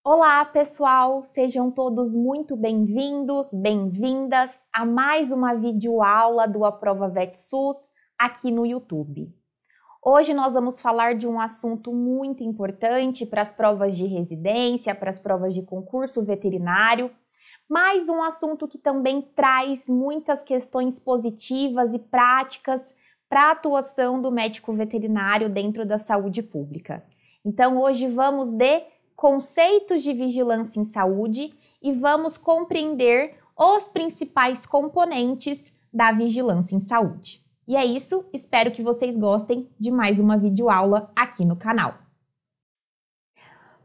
Olá, pessoal! Sejam todos muito bem-vindos, bem-vindas a mais uma videoaula do Aprova VetSUS aqui no YouTube. Hoje nós vamos falar de um assunto muito importante para as provas de residência, para as provas de concurso veterinário, mas um assunto que também traz muitas questões positivas e práticas para a atuação do médico veterinário dentro da saúde pública. Então, hoje vamos de conceitos de vigilância em saúde e vamos compreender os principais componentes da vigilância em saúde. E é isso, espero que vocês gostem de mais uma videoaula aqui no canal.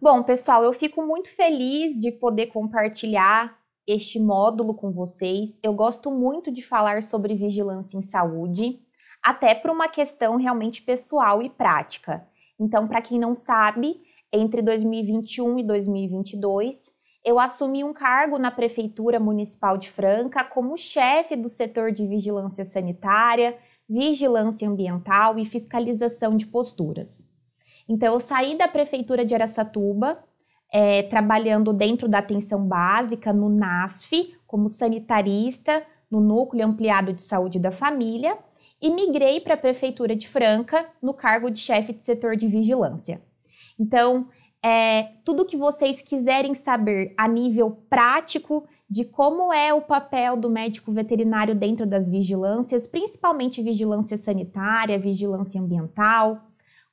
Bom, pessoal, eu fico muito feliz de poder compartilhar este módulo com vocês. Eu gosto muito de falar sobre vigilância em saúde, até por uma questão realmente pessoal e prática. Então, para quem não sabe, entre 2021 e 2022, eu assumi um cargo na Prefeitura Municipal de Franca como chefe do setor de vigilância sanitária, vigilância ambiental e fiscalização de posturas. Então, eu saí da Prefeitura de Araçatuba, trabalhando dentro da atenção básica no NASF, como sanitarista no Núcleo Ampliado de Saúde da Família, e migrei para a Prefeitura de Franca no cargo de chefe de setor de vigilância. Então, tudo que vocês quiserem saber a nível prático de como é o papel do médico veterinário dentro das vigilâncias, principalmente vigilância sanitária, vigilância ambiental,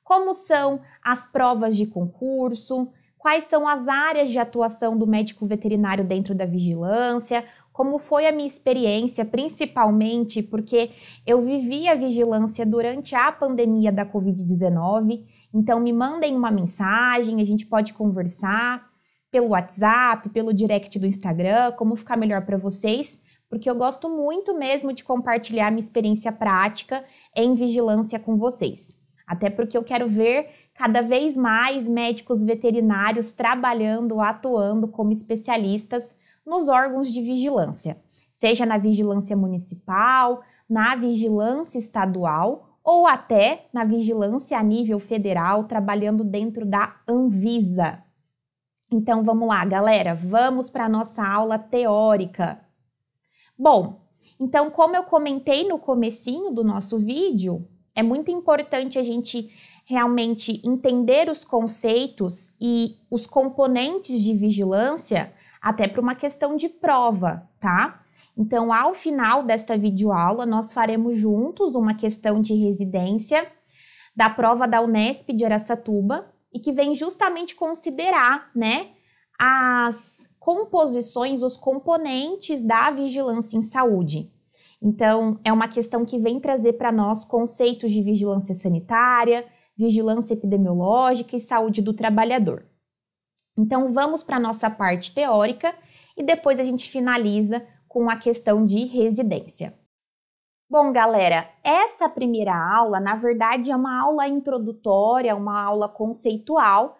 como são as provas de concurso, quais são as áreas de atuação do médico veterinário dentro da vigilância, como foi a minha experiência, principalmente porque eu vivi a vigilância durante a pandemia da Covid-19, então me mandem uma mensagem, a gente pode conversar pelo WhatsApp, pelo direct do Instagram, como ficar melhor para vocês, porque eu gosto muito mesmo de compartilhar minha experiência prática em vigilância com vocês. Até porque eu quero ver cada vez mais médicos veterinários trabalhando, atuando como especialistas nos órgãos de vigilância, seja na vigilância municipal, na vigilância estadual ou até na vigilância a nível federal, trabalhando dentro da Anvisa. Então vamos lá, galera, vamos para a nossa aula teórica. Bom, então como eu comentei no comecinho do nosso vídeo, é muito importante a gente realmente entender os conceitos e os componentes de vigilância, até para uma questão de prova, tá? Então, ao final desta videoaula, nós faremos juntos uma questão de residência da prova da Unesp de Araçatuba e que vem justamente considerar, né, as composições, os componentes da vigilância em saúde. Então, é uma questão que vem trazer para nós conceitos de vigilância sanitária, vigilância epidemiológica e saúde do trabalhador. Então, vamos para a nossa parte teórica e depois a gente finaliza com a questão de residência. Bom, galera, essa primeira aula, na verdade, é uma aula introdutória, uma aula conceitual,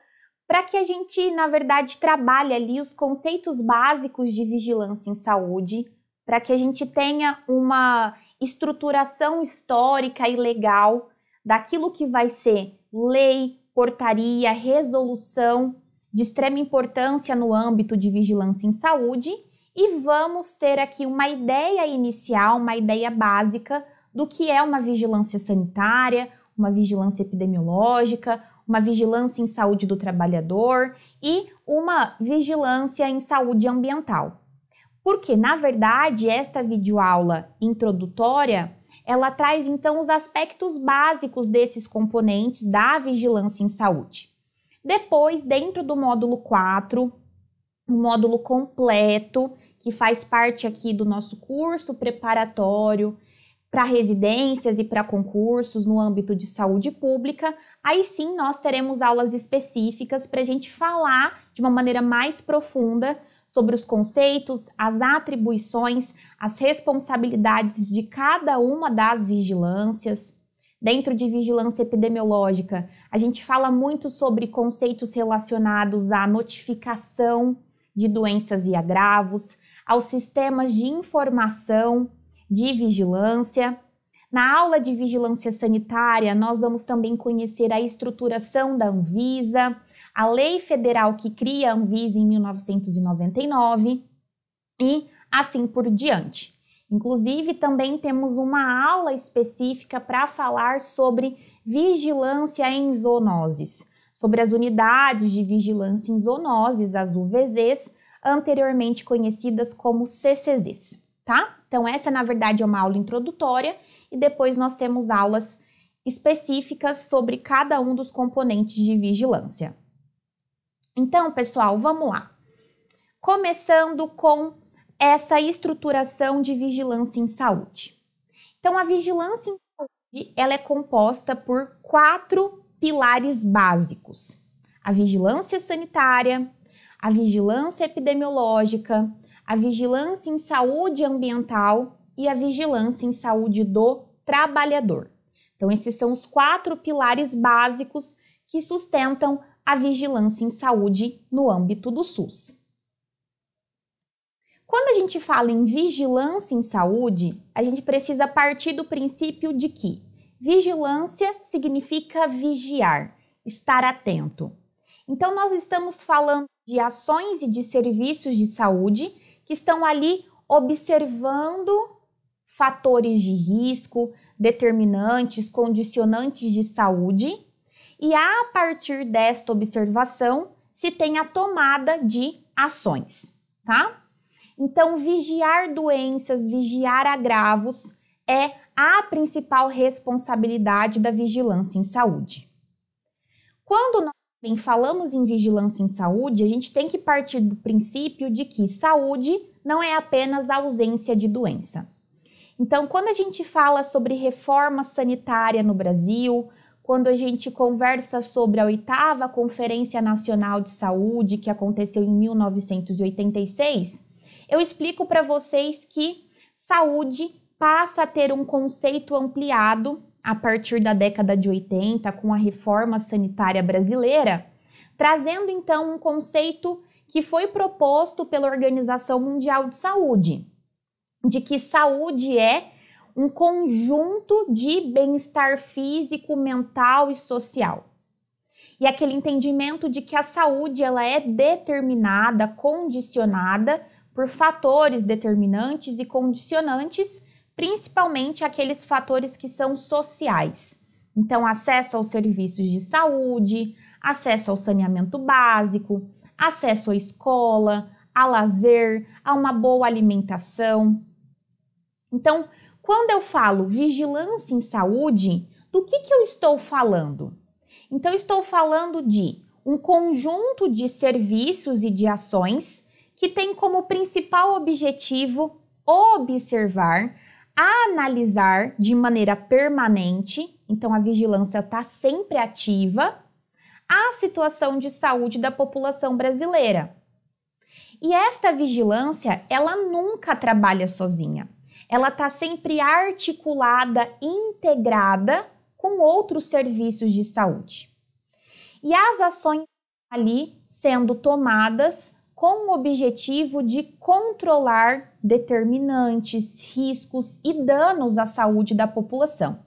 para que a gente, na verdade, trabalhe ali os conceitos básicos de vigilância em saúde, para que a gente tenha uma estruturação histórica e legal daquilo que vai ser lei, portaria, resolução de extrema importância no âmbito de vigilância em saúde e vamos ter aqui uma ideia inicial, uma ideia básica do que é uma vigilância sanitária, uma vigilância epidemiológica, uma vigilância em saúde do trabalhador e uma vigilância em saúde ambiental. Porque, na verdade, esta videoaula introdutória, ela traz então os aspectos básicos desses componentes da vigilância em saúde. Depois, dentro do módulo 4, um módulo completo, que faz parte aqui do nosso curso preparatório para residências e para concursos no âmbito de saúde pública, aí sim nós teremos aulas específicas para a gente falar de uma maneira mais profunda sobre os conceitos, as atribuições, as responsabilidades de cada uma das vigilâncias. Dentro de vigilância epidemiológica, a gente fala muito sobre conceitos relacionados à notificação de doenças e agravos, aos sistemas de informação de vigilância. Na aula de vigilância sanitária, nós vamos também conhecer a estruturação da Anvisa, a lei federal que cria a Anvisa em 1999 e assim por diante. Inclusive, também temos uma aula específica para falar sobre vigilância em zoonoses, sobre as unidades de vigilância em zoonoses, as UVZs, anteriormente conhecidas como CCZs, tá? Então, essa, na verdade, é uma aula introdutória e depois nós temos aulas específicas sobre cada um dos componentes de vigilância. Então, pessoal, vamos lá. Começando com essa estruturação de vigilância em saúde. Então, a vigilância em saúde, ela é composta por 4 pilares básicos: a vigilância sanitária, a vigilância epidemiológica, a vigilância em saúde ambiental e a vigilância em saúde do trabalhador. Então, esses são os 4 pilares básicos que sustentam a vigilância em saúde no âmbito do SUS. Quando a gente fala em vigilância em saúde, a gente precisa partir do princípio de que vigilância significa vigiar, estar atento. Então, nós estamos falando de ações e de serviços de saúde que estão ali observando fatores de risco, determinantes, condicionantes de saúde, e a partir desta observação se tem a tomada de ações, tá? Então, vigiar doenças, vigiar agravos é a principal responsabilidade da vigilância em saúde. Quando nós também falamos em vigilância em saúde, a gente tem que partir do princípio de que saúde não é apenas a ausência de doença. Então, quando a gente fala sobre reforma sanitária no Brasil, quando a gente conversa sobre a 8ª Conferência Nacional de Saúde, que aconteceu em 1986, eu explico para vocês que saúde passa a ter um conceito ampliado a partir da década de 80, com a reforma sanitária brasileira, trazendo então um conceito que foi proposto pela Organização Mundial de Saúde, de que saúde é um conjunto de bem-estar físico, mental e social. E aquele entendimento de que a saúde ela é determinada, condicionada por fatores determinantes e condicionantes, principalmente aqueles fatores que são sociais. Então, acesso aos serviços de saúde, acesso ao saneamento básico, acesso à escola, a lazer, a uma boa alimentação. Então, quando eu falo vigilância em saúde, do que eu estou falando? Então, eu estou falando de um conjunto de serviços e de ações que tem como principal objetivo observar, analisar de maneira permanente, então a vigilância está sempre ativa, a situação de saúde da população brasileira. E esta vigilância, ela nunca trabalha sozinha. Ela está sempre articulada, integrada com outros serviços de saúde. E as ações ali sendo tomadas com o objetivo de controlar determinantes, riscos e danos à saúde da população.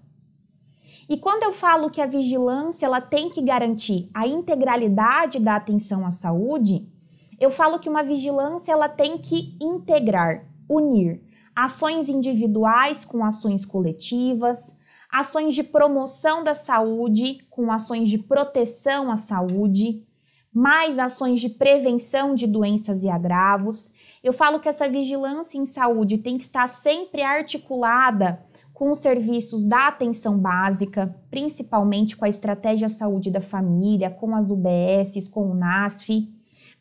E quando eu falo que a vigilância ela tem que garantir a integralidade da atenção à saúde, eu falo que uma vigilância ela tem que integrar, unir ações individuais com ações coletivas, ações de promoção da saúde com ações de proteção à saúde, mais ações de prevenção de doenças e agravos. Eu falo que essa vigilância em saúde tem que estar sempre articulada com os serviços da atenção básica, principalmente com a estratégia saúde da família, com as UBSs, com o NASF.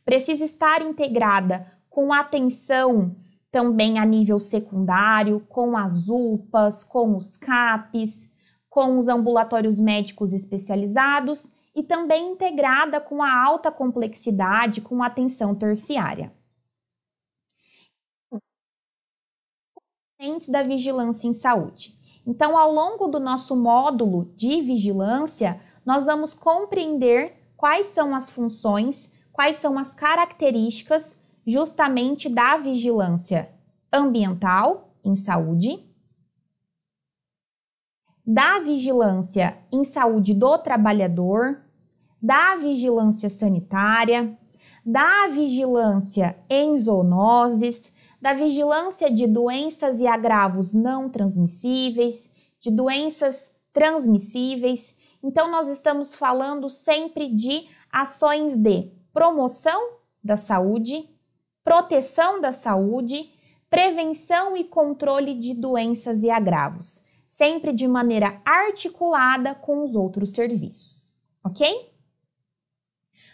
Precisa estar integrada com a atenção também a nível secundário, com as UPAs, com os CAPs, com os ambulatórios médicos especializados e também integrada com a alta complexidade, com a atenção terciária. Da vigilância em saúde. Então, ao longo do nosso módulo de vigilância, nós vamos compreender quais são as funções, quais são as características justamente da vigilância ambiental em saúde, da vigilância em saúde do trabalhador, da vigilância sanitária, da vigilância em zoonoses, da vigilância de doenças e agravos não transmissíveis, de doenças transmissíveis. Então, nós estamos falando sempre de ações de promoção da saúde, proteção da saúde, prevenção e controle de doenças e agravos, sempre de maneira articulada com os outros serviços, ok?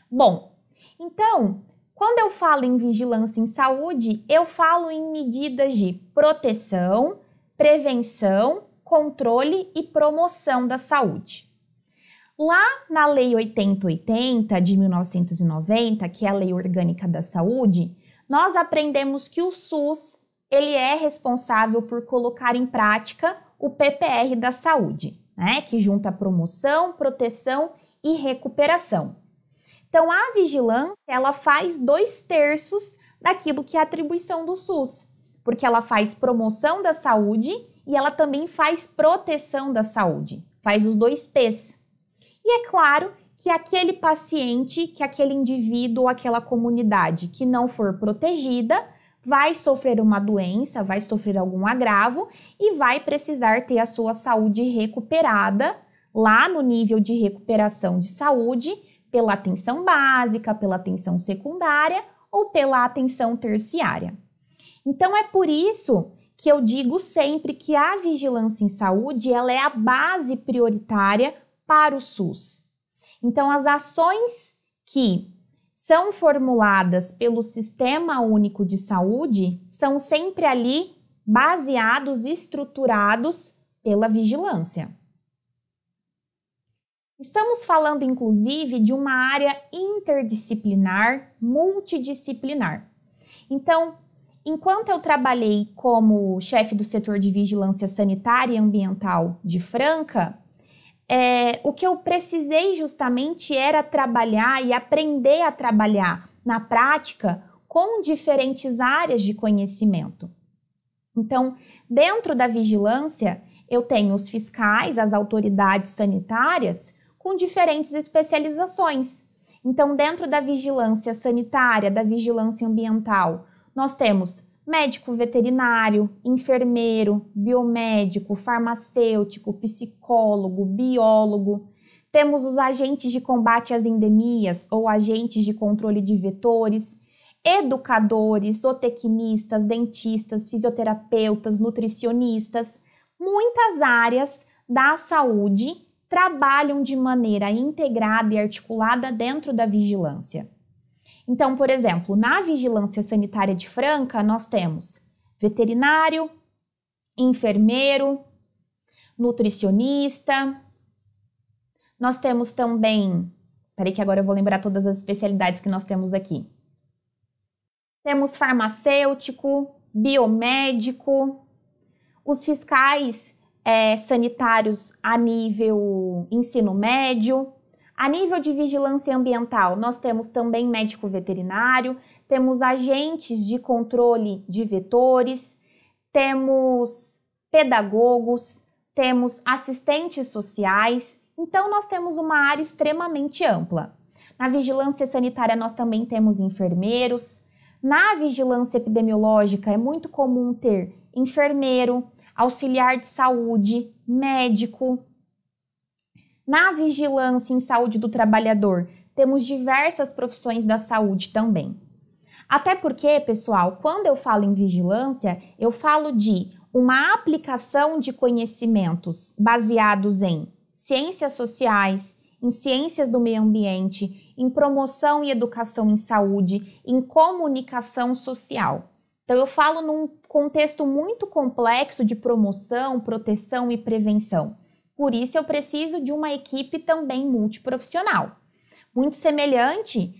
Bom, então, quando eu falo em vigilância em saúde, eu falo em medidas de proteção, prevenção, controle e promoção da saúde. Lá na Lei 8080 de 1990, que é a Lei Orgânica da Saúde, nós aprendemos que o SUS ele é responsável por colocar em prática o PPR da saúde, né? Que junta promoção, proteção e recuperação. Então, a vigilância, ela faz 2/3 daquilo que é a atribuição do SUS, porque ela faz promoção da saúde e ela também faz proteção da saúde, faz os 2 P's. E é claro que aquele paciente, que aquele indivíduo ou aquela comunidade que não for protegida, vai sofrer uma doença, vai sofrer algum agravo e vai precisar ter a sua saúde recuperada lá no nível de recuperação de saúde, pela atenção básica, pela atenção secundária ou pela atenção terciária. Então, é por isso que eu digo sempre que a vigilância em saúde ela é a base prioritária para o SUS. Então, as ações que são formuladas pelo Sistema Único de Saúde são sempre ali baseados e estruturados pela vigilância. Estamos falando, inclusive, de uma área interdisciplinar, multidisciplinar. Então, enquanto eu trabalhei como chefe do setor de vigilância sanitária e ambiental de Franca, o que eu precisei justamente era trabalhar e aprender a trabalhar na prática com diferentes áreas de conhecimento. Então, dentro da vigilância, eu tenho os fiscais, as autoridades sanitárias, com diferentes especializações. Então, dentro da vigilância sanitária, da vigilância ambiental, nós temos médico veterinário, enfermeiro, biomédico, farmacêutico, psicólogo, biólogo. Temos os agentes de combate às endemias ou agentes de controle de vetores, educadores, zootecnistas, dentistas, fisioterapeutas, nutricionistas. Muitas áreas da saúde trabalham de maneira integrada e articulada dentro da vigilância. Então, por exemplo, na vigilância sanitária de Franca, nós temos veterinário, enfermeiro, nutricionista, nós temos também, peraí que agora eu vou lembrar todas as especialidades que nós temos aqui. Temos farmacêutico, biomédico, os fiscais sanitários a nível ensino médio. A nível de vigilância ambiental, nós temos também médico veterinário, temos agentes de controle de vetores, temos pedagogos, temos assistentes sociais. Então, nós temos uma área extremamente ampla. Na vigilância sanitária, nós também temos enfermeiros. Na vigilância epidemiológica, é muito comum ter enfermeiro, auxiliar de saúde, médico. Na vigilância em saúde do trabalhador, temos diversas profissões da saúde também. Até porque, pessoal, quando eu falo em vigilância, eu falo de uma aplicação de conhecimentos baseados em ciências sociais, em ciências do meio ambiente, em promoção e educação em saúde, em comunicação social. Então, eu falo num contexto muito complexo de promoção, proteção e prevenção. Por isso, eu preciso de uma equipe também multiprofissional. Muito semelhante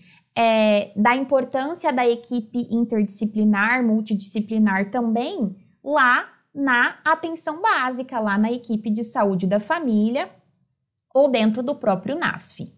da importância da equipe interdisciplinar, multidisciplinar também, lá na atenção básica, lá na equipe de saúde da família ou dentro do próprio NASF.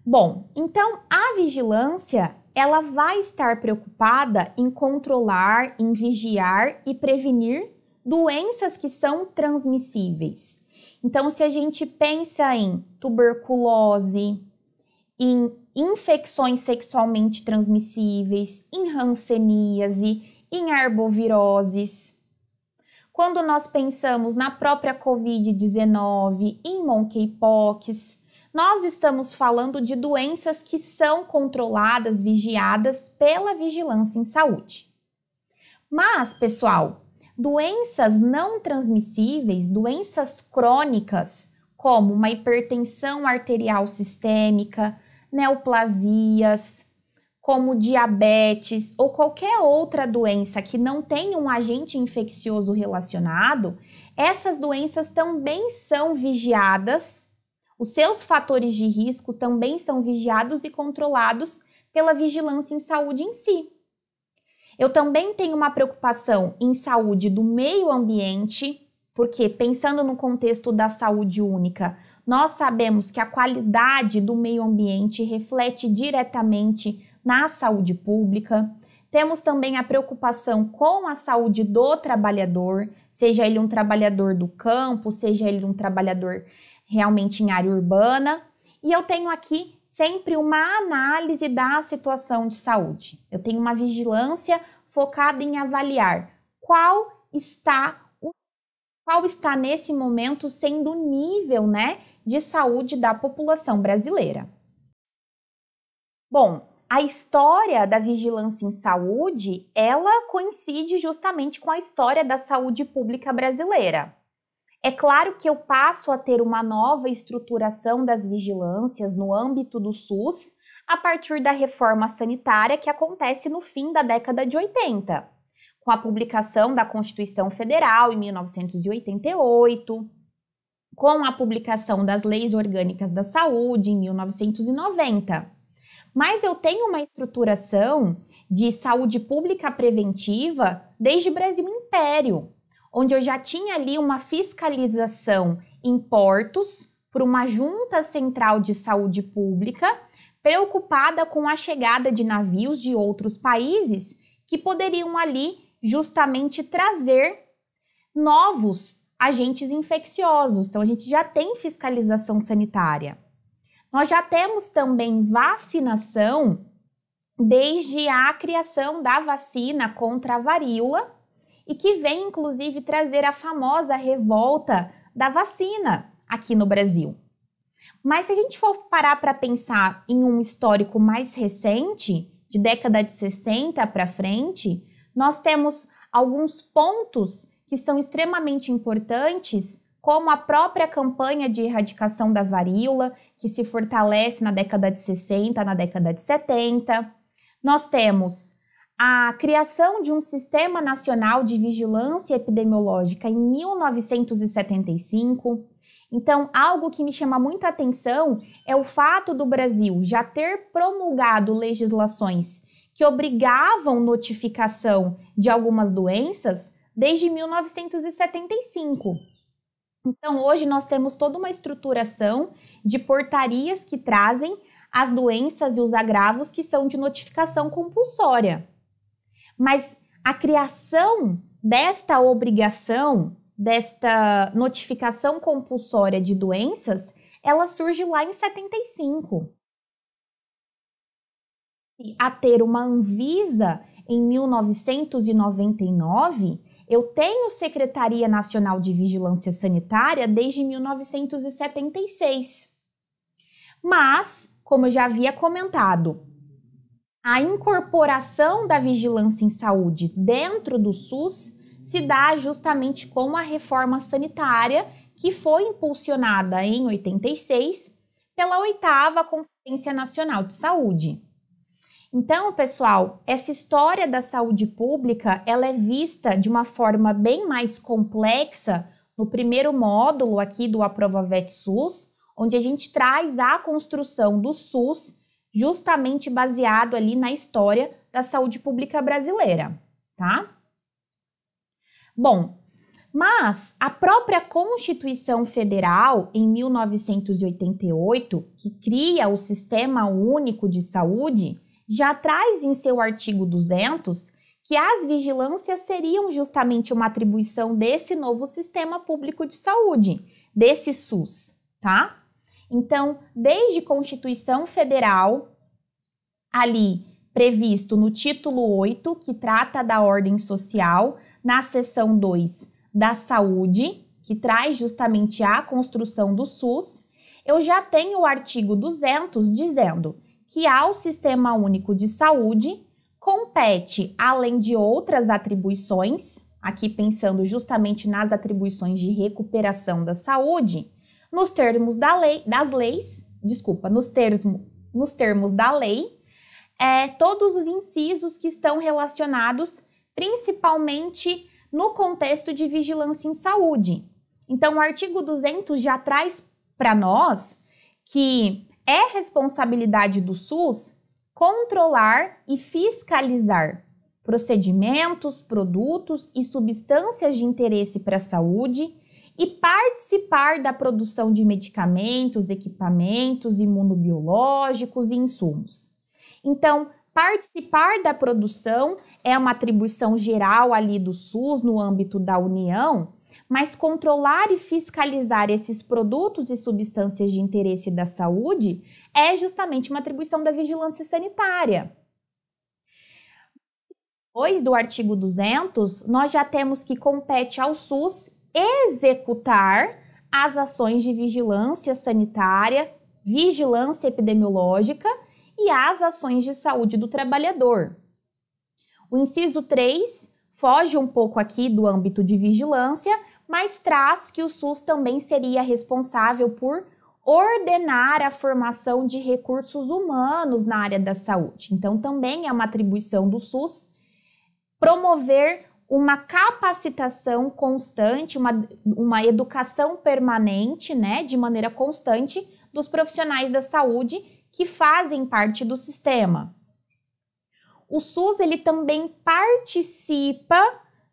Bom, então a vigilância, ela vai estar preocupada em controlar, em vigiar e prevenir doenças que são transmissíveis. Então, se a gente pensa em tuberculose, em infecções sexualmente transmissíveis, em hanseníase, em arboviroses. Quando nós pensamos na própria Covid-19, em monkeypox, nós estamos falando de doenças que são controladas, vigiadas pela vigilância em saúde. Mas, pessoal, doenças não transmissíveis, doenças crônicas, como uma hipertensão arterial sistêmica, neoplasias, como diabetes ou qualquer outra doença que não tenha um agente infeccioso relacionado, essas doenças também são vigiadas. Os seus fatores de risco também são vigiados e controlados pela vigilância em saúde em si. Eu também tenho uma preocupação em saúde do meio ambiente, porque pensando no contexto da saúde única, nós sabemos que a qualidade do meio ambiente reflete diretamente na saúde pública. Temos também a preocupação com a saúde do trabalhador, seja ele um trabalhador do campo, seja ele um trabalhador realmente em área urbana, e eu tenho aqui sempre uma análise da situação de saúde. Eu tenho uma vigilância focada em avaliar qual está nesse momento sendo o nível, de saúde da população brasileira. Bom, a história da vigilância em saúde, ela coincide justamente com a história da saúde pública brasileira. É claro que eu passo a ter uma nova estruturação das vigilâncias no âmbito do SUS a partir da reforma sanitária que acontece no fim da década de 80, com a publicação da Constituição Federal em 1988, com a publicação das Leis Orgânicas da Saúde em 1990. Mas eu tenho uma estruturação de saúde pública preventiva desde o Brasil Império, onde eu já tinha ali uma fiscalização em portos por uma junta central de saúde pública preocupada com a chegada de navios de outros países que poderiam ali justamente trazer novos agentes infecciosos. Então, a gente já tem fiscalização sanitária. Nós já temos também vacinação desde a criação da vacina contra a varíola, e que vem, inclusive, trazer a famosa revolta da vacina aqui no Brasil. Mas se a gente for parar para pensar em um histórico mais recente, de década de 60 para frente, nós temos alguns pontos que são extremamente importantes, como a própria campanha de erradicação da varíola, que se fortalece na década de 60, na década de 70. Nós temos a criação de um Sistema Nacional de Vigilância Epidemiológica em 1975. Então, algo que me chama muita atenção é o fato do Brasil já ter promulgado legislações que obrigavam notificação de algumas doenças desde 1975. Então, hoje nós temos toda uma estruturação de portarias que trazem as doenças e os agravos que são de notificação compulsória. Mas a criação desta obrigação, desta notificação compulsória de doenças, ela surge lá em 75. A ter uma Anvisa em 1999, eu tenho Secretaria Nacional de Vigilância Sanitária desde 1976. Mas, como eu já havia comentado, a incorporação da vigilância em saúde dentro do SUS se dá justamente com a reforma sanitária que foi impulsionada em 86 pela 8ª Conferência Nacional de Saúde. Então, pessoal, essa história da saúde pública, ela é vista de uma forma bem mais complexa no primeiro módulo aqui do Aprova Vet SUS, onde a gente traz a construção do SUS justamente baseado ali na história da saúde pública brasileira, tá? Bom, mas a própria Constituição Federal, em 1988, que cria o Sistema Único de Saúde, já traz em seu artigo 200 que as vigilâncias seriam justamente uma atribuição desse novo Sistema Público de Saúde, desse SUS, tá? Então, desde Constituição Federal, ali previsto no título 8, que trata da ordem social, na seção 2 da saúde, que traz justamente a construção do SUS, eu já tenho o artigo 200 dizendo que ao Sistema Único de Saúde compete, além de outras atribuições, aqui pensando justamente nas atribuições de recuperação da saúde, nos termos da lei, nos termos da lei, todos os incisos que estão relacionados principalmente no contexto de vigilância em saúde. Então, o artigo 200 já traz para nós que é responsabilidade do SUS controlar e fiscalizar procedimentos, produtos e substâncias de interesse para a saúde e participar da produção de medicamentos, equipamentos, imunobiológicos e insumos. Então, participar da produção é uma atribuição geral ali do SUS no âmbito da União, mas controlar e fiscalizar esses produtos e substâncias de interesse da saúde é justamente uma atribuição da vigilância sanitária. Depois do artigo 200, nós já temos que compete ao SUS executar as ações de vigilância sanitária, vigilância epidemiológica e as ações de saúde do trabalhador. O inciso 3 foge um pouco aqui do âmbito de vigilância, mas traz que o SUS também seria responsável por ordenar a formação de recursos humanos na área da saúde. Então, também é uma atribuição do SUS promover uma capacitação constante, uma educação permanente, né, de maneira constante dos profissionais da saúde que fazem parte do sistema. O SUS, ele também participa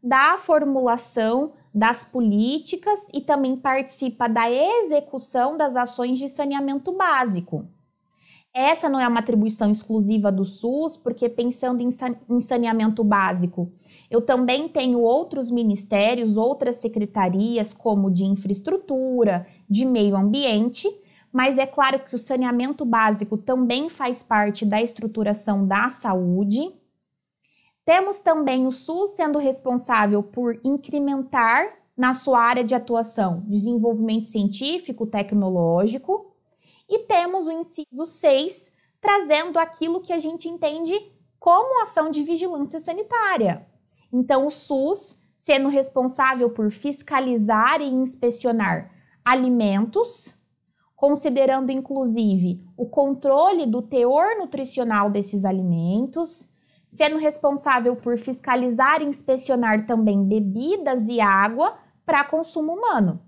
da formulação das políticas e também participa da execução das ações de saneamento básico. Essa não é uma atribuição exclusiva do SUS, porque pensando em saneamento básico, eu também tenho outros ministérios, outras secretarias, como de infraestrutura, de meio ambiente, mas é claro que o saneamento básico também faz parte da estruturação da saúde. Temos também o SUS sendo responsável por incrementar na sua área de atuação desenvolvimento científico, tecnológico. E temos o inciso 6, trazendo aquilo que a gente entende como ação de vigilância sanitária. Então, o SUS sendo responsável por fiscalizar e inspecionar alimentos, considerando inclusive o controle do teor nutricional desses alimentos, sendo responsável por fiscalizar e inspecionar também bebidas e água para consumo humano,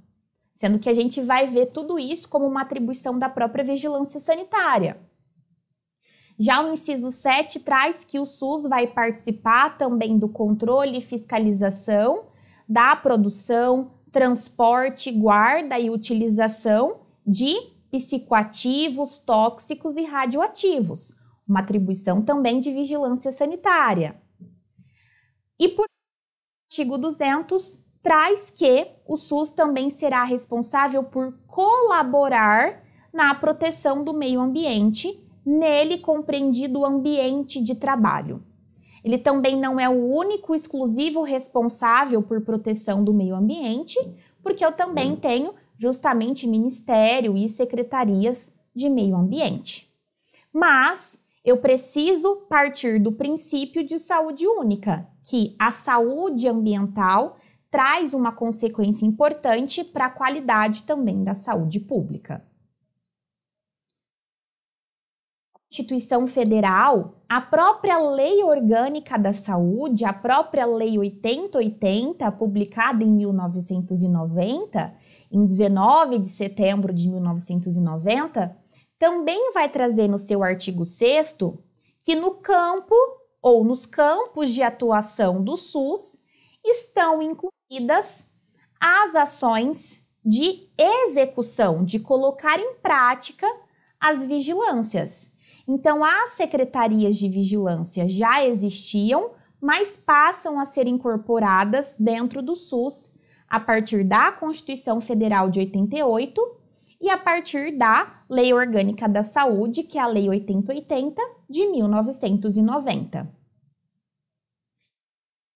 sendo que a gente vai ver tudo isso como uma atribuição da própria vigilância sanitária. Já o inciso 7 traz que o SUS vai participar também do controle e fiscalização da produção, transporte, guarda e utilização de psicoativos, tóxicos e radioativos, uma atribuição também de vigilância sanitária. E por artigo 200 traz que o SUS também será responsável por colaborar na proteção do meio ambiente, nele compreendido o ambiente de trabalho. Ele também não é o único exclusivo responsável por proteção do meio ambiente, porque eu também tenho justamente ministério e secretarias de meio ambiente. Mas eu preciso partir do princípio de saúde única, que a saúde ambiental traz uma consequência importante para a qualidade também da saúde pública. Constituição Federal, a própria Lei Orgânica da Saúde, a própria Lei 8080, publicada em 1990, em 19 de setembro de 1990, também vai trazer no seu artigo 6º que no campo ou nos campos de atuação do SUS estão incluídas as ações de execução, de colocar em prática as vigilâncias. Então, as secretarias de vigilância já existiam, mas passam a ser incorporadas dentro do SUS a partir da Constituição Federal de 88 e a partir da Lei Orgânica da Saúde, que é a Lei 8080 de 1990.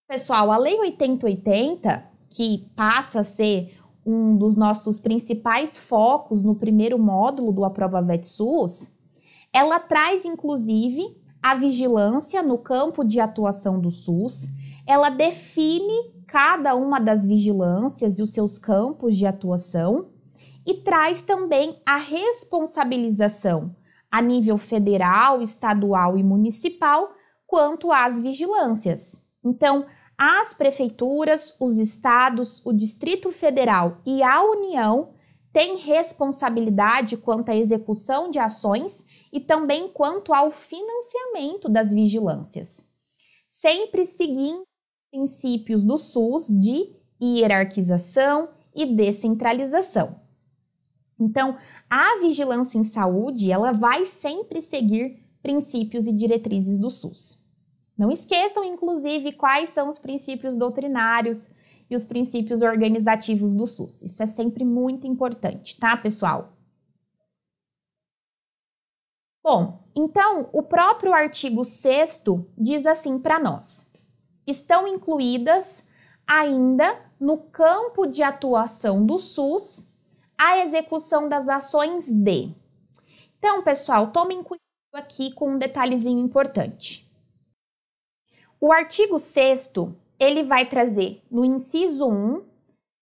Pessoal, a Lei 8080, que passa a ser um dos nossos principais focos no primeiro módulo do Aprova Vet SUS, ela traz, inclusive, a vigilância no campo de atuação do SUS, ela define cada uma das vigilâncias e os seus campos de atuação e traz também a responsabilização a nível federal, estadual e municipal quanto às vigilâncias. Então, as prefeituras, os estados, o Distrito Federal e a União têm responsabilidade quanto à execução de ações e também quanto ao financiamento das vigilâncias, sempre seguindo princípios do SUS de hierarquização e descentralização. Então, a vigilância em saúde, ela vai sempre seguir princípios e diretrizes do SUS. Não esqueçam, inclusive, quais são os princípios doutrinários e os princípios organizativos do SUS. Isso é sempre muito importante, tá, pessoal? Bom, então, o próprio artigo 6º diz assim para nós: estão incluídas ainda no campo de atuação do SUS a execução das ações de. Então, pessoal, tomem cuidado aqui com um detalhezinho importante. O artigo 6º, ele vai trazer no inciso 1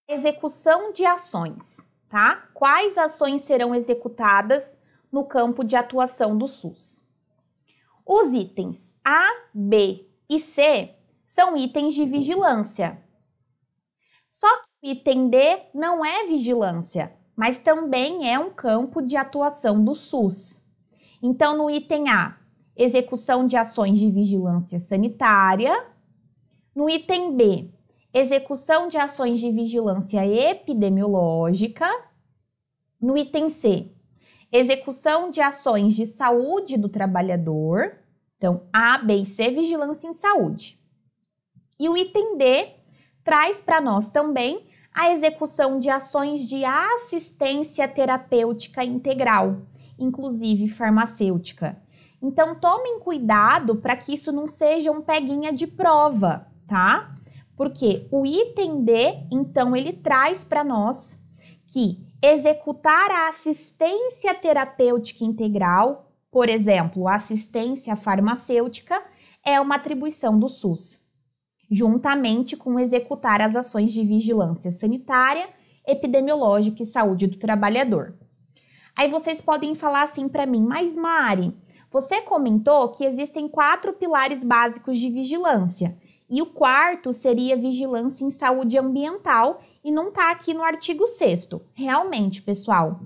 a execução de ações, tá? Quais ações serão executadas no campo de atuação do SUS? Os itens A, B e C são itens de vigilância. Só que o item D não é vigilância, mas também é um campo de atuação do SUS. Então, no item A, execução de ações de vigilância sanitária. No item B, execução de ações de vigilância epidemiológica. No item C, execução de ações de saúde do trabalhador. Então, A, B e C, vigilância em saúde. E o item D traz para nós também a execução de ações de assistência terapêutica integral, inclusive farmacêutica. Então, tomem cuidado para que isso não seja um peguinha de prova, tá? Porque o item D, então, ele traz para nós que executar a assistência terapêutica integral, por exemplo, a assistência farmacêutica, é uma atribuição do SUS, juntamente com executar as ações de vigilância sanitária, epidemiológica e saúde do trabalhador. Aí vocês podem falar assim para mim, mas Mari, você comentou que existem 4 pilares básicos de vigilância e o quarto seria vigilância em saúde ambiental e não está aqui no artigo 6º. Realmente, pessoal,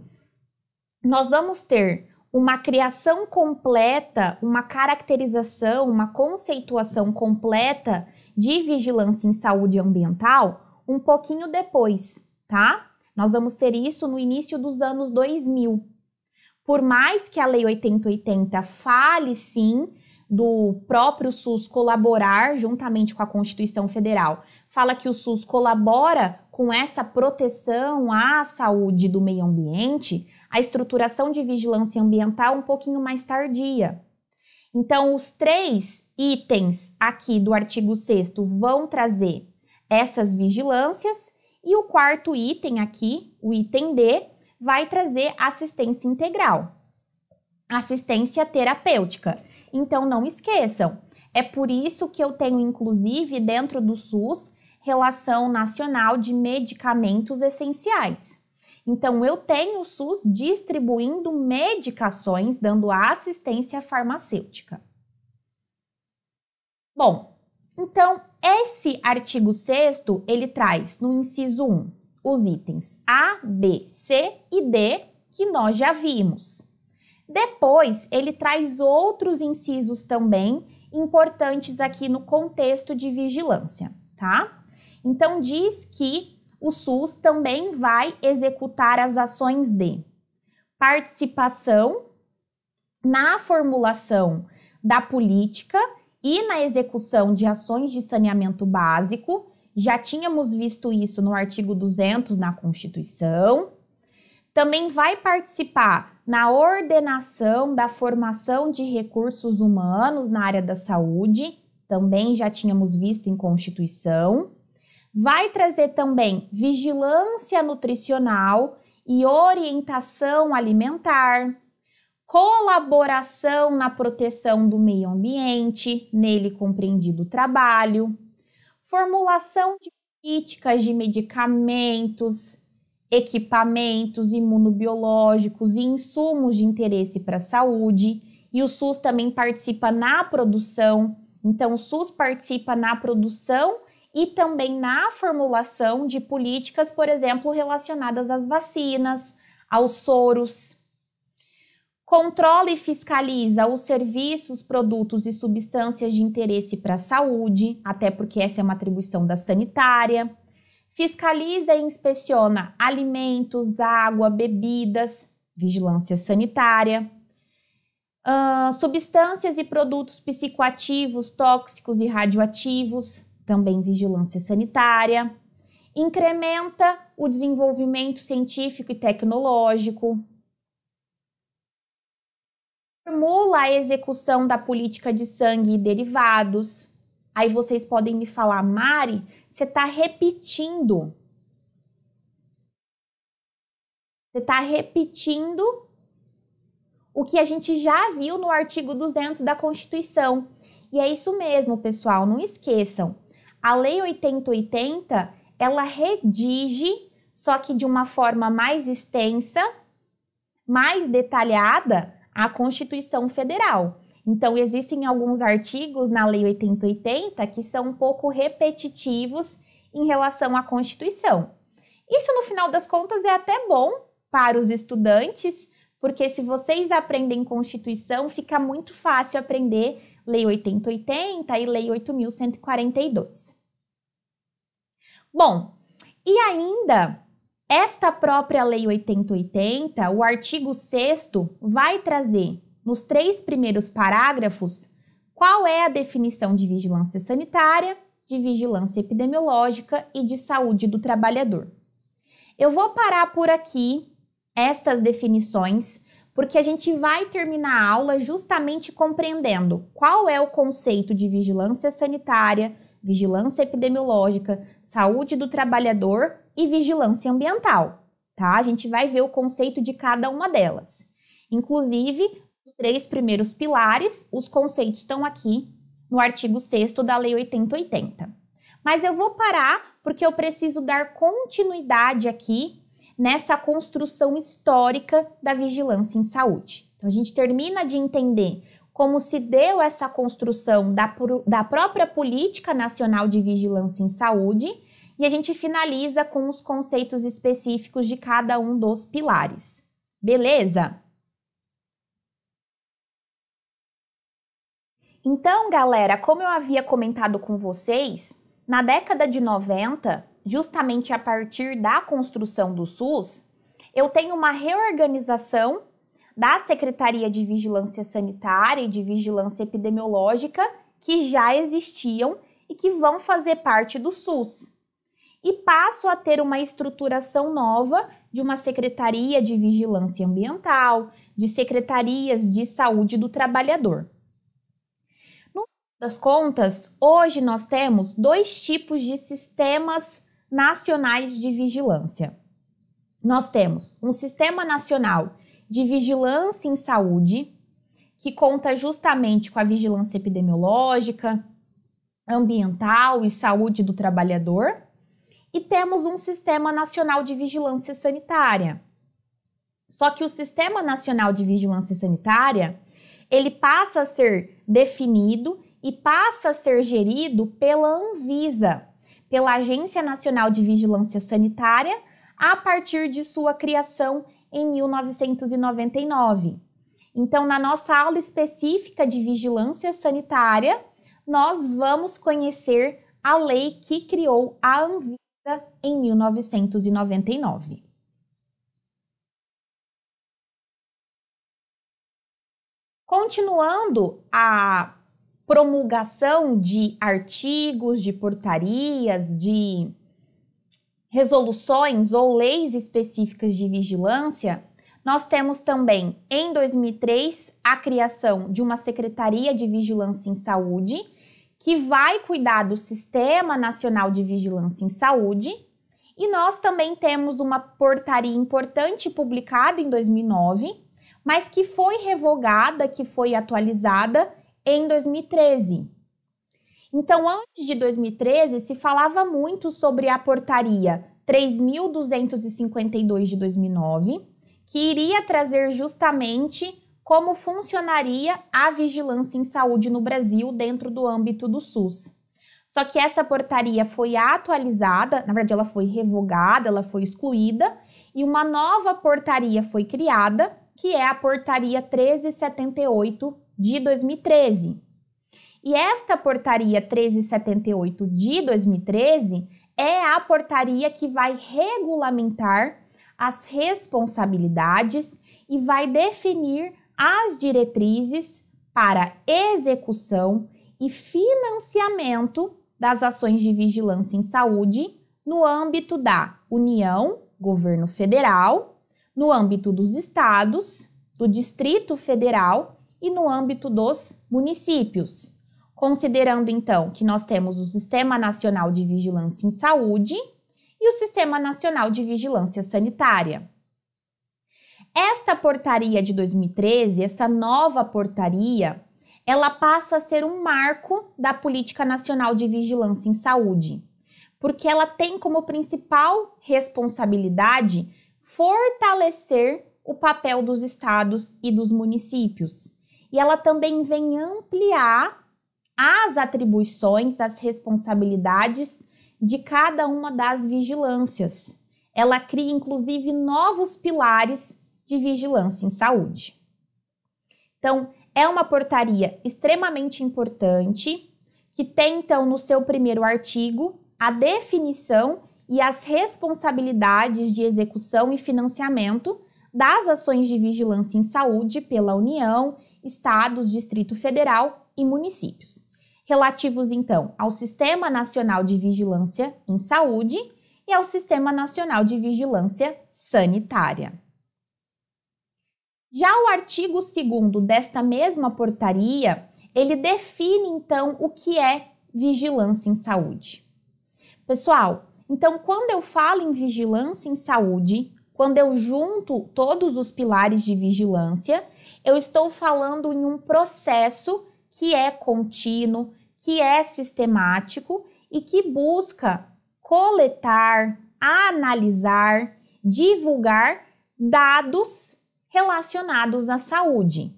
nós vamos ter uma criação completa, uma caracterização, uma conceituação completa de vigilância em saúde ambiental um pouquinho depois, tá? Nós vamos ter isso no início dos anos 2000. Por mais que a Lei 8080 fale, sim, do próprio SUS colaborar juntamente com a Constituição Federal, fala que o SUS colabora com essa proteção à saúde do meio ambiente, a estruturação de vigilância ambiental um pouquinho mais tardia. Então, os 3 itens aqui do artigo 6º vão trazer essas vigilâncias e o quarto item aqui, o item D, vai trazer assistência integral, assistência terapêutica. Então, não esqueçam, é por isso que eu tenho, inclusive, dentro do SUS, Relação Nacional de Medicamentos Essenciais. Então, eu tenho o SUS distribuindo medicações, dando assistência farmacêutica. Bom, então, esse artigo 6º, ele traz no inciso 1 os itens A, B, C e D, que nós já vimos. Depois, ele traz outros incisos também importantes aqui no contexto de vigilância, tá? Então, diz que o SUS também vai executar as ações de participação na formulação da política e na execução de ações de saneamento básico. Já tínhamos visto isso no artigo 200 na Constituição. Também vai participar na ordenação da formação de recursos humanos na área da saúde. Também já tínhamos visto em Constituição. Vai trazer também vigilância nutricional e orientação alimentar, colaboração na proteção do meio ambiente, nele compreendido o trabalho, formulação de políticas de medicamentos, equipamentos imunobiológicos e insumos de interesse para a saúde. E o SUS também participa na produção, então o SUS participa na produção e também na formulação de políticas, por exemplo, relacionadas às vacinas, aos soros. Controla e fiscaliza os serviços, produtos e substâncias de interesse para a saúde, até porque essa é uma atribuição da sanitária. Fiscaliza e inspeciona alimentos, água, bebidas, vigilância sanitária. Substâncias e produtos psicoativos, tóxicos e radioativos, também vigilância sanitária. Incrementa o desenvolvimento científico e tecnológico. Formula a execução da política de sangue e derivados. Aí vocês podem me falar, Mari, você está repetindo. Você está repetindo o que a gente já viu no artigo 200 da Constituição. E é isso mesmo, pessoal, não esqueçam. A Lei 8080, ela redige, só que de uma forma mais extensa, mais detalhada, a Constituição Federal. Então, existem alguns artigos na Lei 8080 que são um pouco repetitivos em relação à Constituição. Isso, no final das contas, é até bom para os estudantes, porque se vocês aprendem Constituição, fica muito fácil aprender Lei 8080 e Lei 8.142. Bom, e ainda, esta própria Lei 8080, o artigo 6º, vai trazer, nos 3 primeiros parágrafos, qual é a definição de vigilância sanitária, de vigilância epidemiológica e de saúde do trabalhador. Eu vou parar por aqui estas definições, porque a gente vai terminar a aula justamente compreendendo qual é o conceito de vigilância sanitária, vigilância epidemiológica, saúde do trabalhador e vigilância ambiental, tá? A gente vai ver o conceito de cada uma delas. Inclusive, os 3 primeiros pilares, os conceitos estão aqui no artigo 6º da Lei 8080. Mas eu vou parar porque eu preciso dar continuidade aqui nessa construção histórica da vigilância em saúde. Então, a gente termina de entender como se deu essa construção da própria Política Nacional de Vigilância em Saúde e a gente finaliza com os conceitos específicos de cada um dos pilares. Beleza? Então, galera, como eu havia comentado com vocês, na década de 90, justamente a partir da construção do SUS, eu tenho uma reorganização da Secretaria de Vigilância Sanitária e de Vigilância Epidemiológica que já existiam e que vão fazer parte do SUS. E passo a ter uma estruturação nova de uma Secretaria de Vigilância Ambiental, de Secretarias de Saúde do Trabalhador. No fim das contas, hoje nós temos 2 tipos de sistemas nacionais de vigilância. Nós temos um Sistema Nacional de Vigilância em Saúde, que conta justamente com a vigilância epidemiológica, ambiental e saúde do trabalhador, e temos um Sistema Nacional de Vigilância Sanitária. Só que o Sistema Nacional de Vigilância Sanitária, ele passa a ser definido e passa a ser gerido pela Anvisa, pela Agência Nacional de Vigilância Sanitária, a partir de sua criação em 1999. Então, na nossa aula específica de vigilância sanitária, nós vamos conhecer a lei que criou a Anvisa em 1999. Continuando a promulgação de artigos, de portarias, de resoluções ou leis específicas de vigilância, nós temos também, em 2003, a criação de uma Secretaria de Vigilância em Saúde, que vai cuidar do Sistema Nacional de Vigilância em Saúde, e nós também temos uma portaria importante publicada em 2009, mas que foi revogada, que foi atualizada em 2013. Então, antes de 2013, se falava muito sobre a portaria 3.252 de 2009, que iria trazer justamente como funcionaria a vigilância em saúde no Brasil dentro do âmbito do SUS. Só que essa portaria foi atualizada, na verdade ela foi revogada, ela foi excluída, e uma nova portaria foi criada, que é a portaria 1378 de 2013. E esta portaria 1378 de 2013 é a portaria que vai regulamentar as responsabilidades e vai definir as diretrizes para execução e financiamento das ações de vigilância em saúde no âmbito da União, Governo Federal, no âmbito dos estados, do Distrito Federal e no âmbito dos municípios. Considerando, então, que nós temos o Sistema Nacional de Vigilância em Saúde e o Sistema Nacional de Vigilância Sanitária. Esta portaria de 2013, essa nova portaria, ela passa a ser um marco da Política Nacional de Vigilância em Saúde, porque ela tem como principal responsabilidade fortalecer o papel dos estados e dos municípios. E ela também vem ampliar as atribuições, as responsabilidades de cada uma das vigilâncias. Ela cria, inclusive, novos pilares de vigilância em saúde. Então, é uma portaria extremamente importante, que tem, então, no seu primeiro artigo, a definição e as responsabilidades de execução e financiamento das ações de vigilância em saúde pela União, Estados, Distrito Federal e municípios, relativos, então, ao Sistema Nacional de Vigilância em Saúde e ao Sistema Nacional de Vigilância Sanitária. Já o artigo 2º desta mesma portaria, ele define, então, o que é vigilância em saúde. Pessoal, então, quando eu falo em vigilância em saúde, quando eu junto todos os pilares de vigilância, eu estou falando em um processo que é contínuo, que é sistemático e que busca coletar, analisar, divulgar dados relacionados à saúde.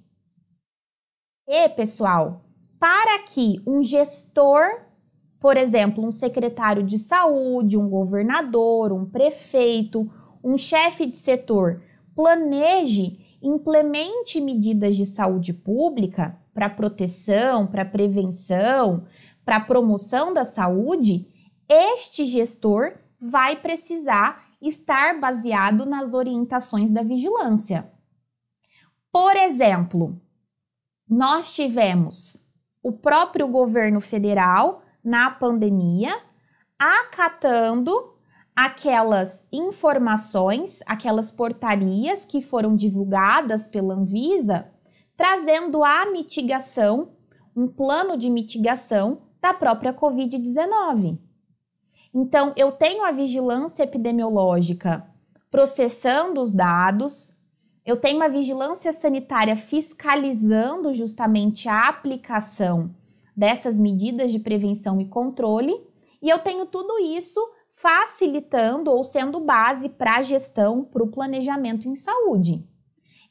E, pessoal, para que um gestor, por exemplo, um secretário de saúde, um governador, um prefeito, um chefe de setor, planeje, implemente medidas de saúde pública para proteção, para prevenção, para promoção da saúde, este gestor vai precisar estar baseado nas orientações da vigilância. Por exemplo, nós tivemos o próprio governo federal na pandemia acatando aquelas informações, aquelas portarias que foram divulgadas pela Anvisa, trazendo a mitigação, um plano de mitigação da própria Covid-19. Então, eu tenho a vigilância epidemiológica processando os dados, eu tenho a vigilância sanitária fiscalizando justamente a aplicação dessas medidas de prevenção e controle, e eu tenho tudo isso facilitando ou sendo base para a gestão, para o planejamento em saúde.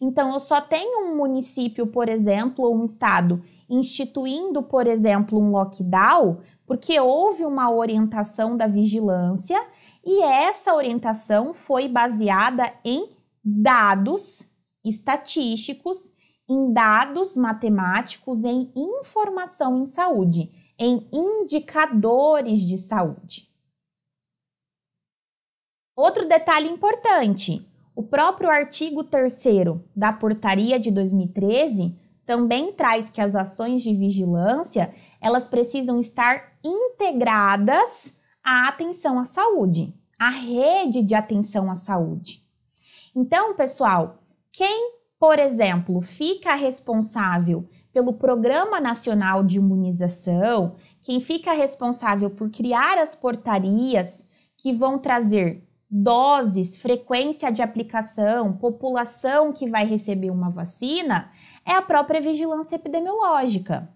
Então, eu só tenho um município, por exemplo, ou um estado instituindo, por exemplo, um lockdown, porque houve uma orientação da vigilância e essa orientação foi baseada em dados estatísticos, em dados matemáticos, em informação em saúde, em indicadores de saúde. Outro detalhe importante, o próprio artigo 3º da Portaria de 2013 também traz que as ações de vigilância, elas precisam estar integradas à atenção à saúde, à rede de atenção à saúde. Então, pessoal, quem, por exemplo, fica responsável pelo Programa Nacional de Imunização, quem fica responsável por criar as portarias que vão trazer doses, frequência de aplicação, população que vai receber uma vacina, é a própria vigilância epidemiológica.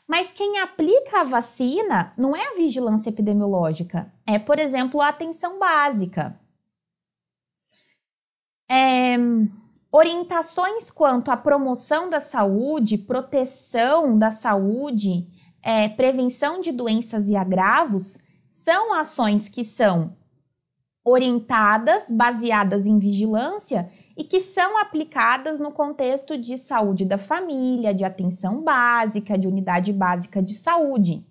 Mas quem aplica a vacina não é a vigilância epidemiológica, é, por exemplo, a atenção básica. Orientações quanto à promoção da saúde, proteção da saúde, prevenção de doenças e agravos, são ações que são orientadas, baseadas em vigilância e que são aplicadas no contexto de saúde da família, de atenção básica, de unidade básica de saúde.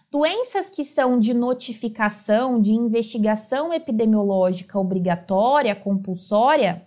Doenças que são de notificação, de investigação epidemiológica obrigatória, compulsória,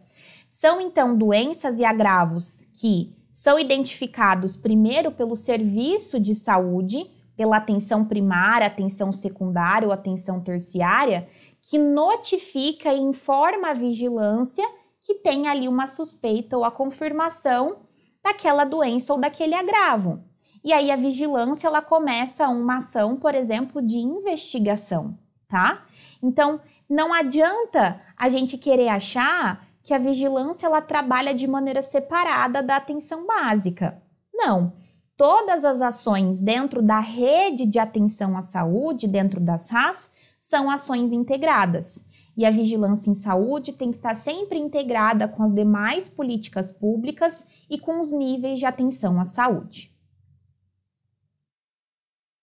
são então doenças e agravos que são identificados primeiro pelo serviço de saúde, pela atenção primária, atenção secundária ou atenção terciária, que notifica e informa a vigilância que tem ali uma suspeita ou a confirmação daquela doença ou daquele agravo. E aí a vigilância, ela começa uma ação, por exemplo, de investigação, tá? Então, não adianta a gente querer achar que a vigilância, ela trabalha de maneira separada da atenção básica. Não. Todas as ações dentro da rede de atenção à saúde, dentro das RAS, são ações integradas. E a vigilância em saúde tem que estar sempre integrada com as demais políticas públicas e com os níveis de atenção à saúde.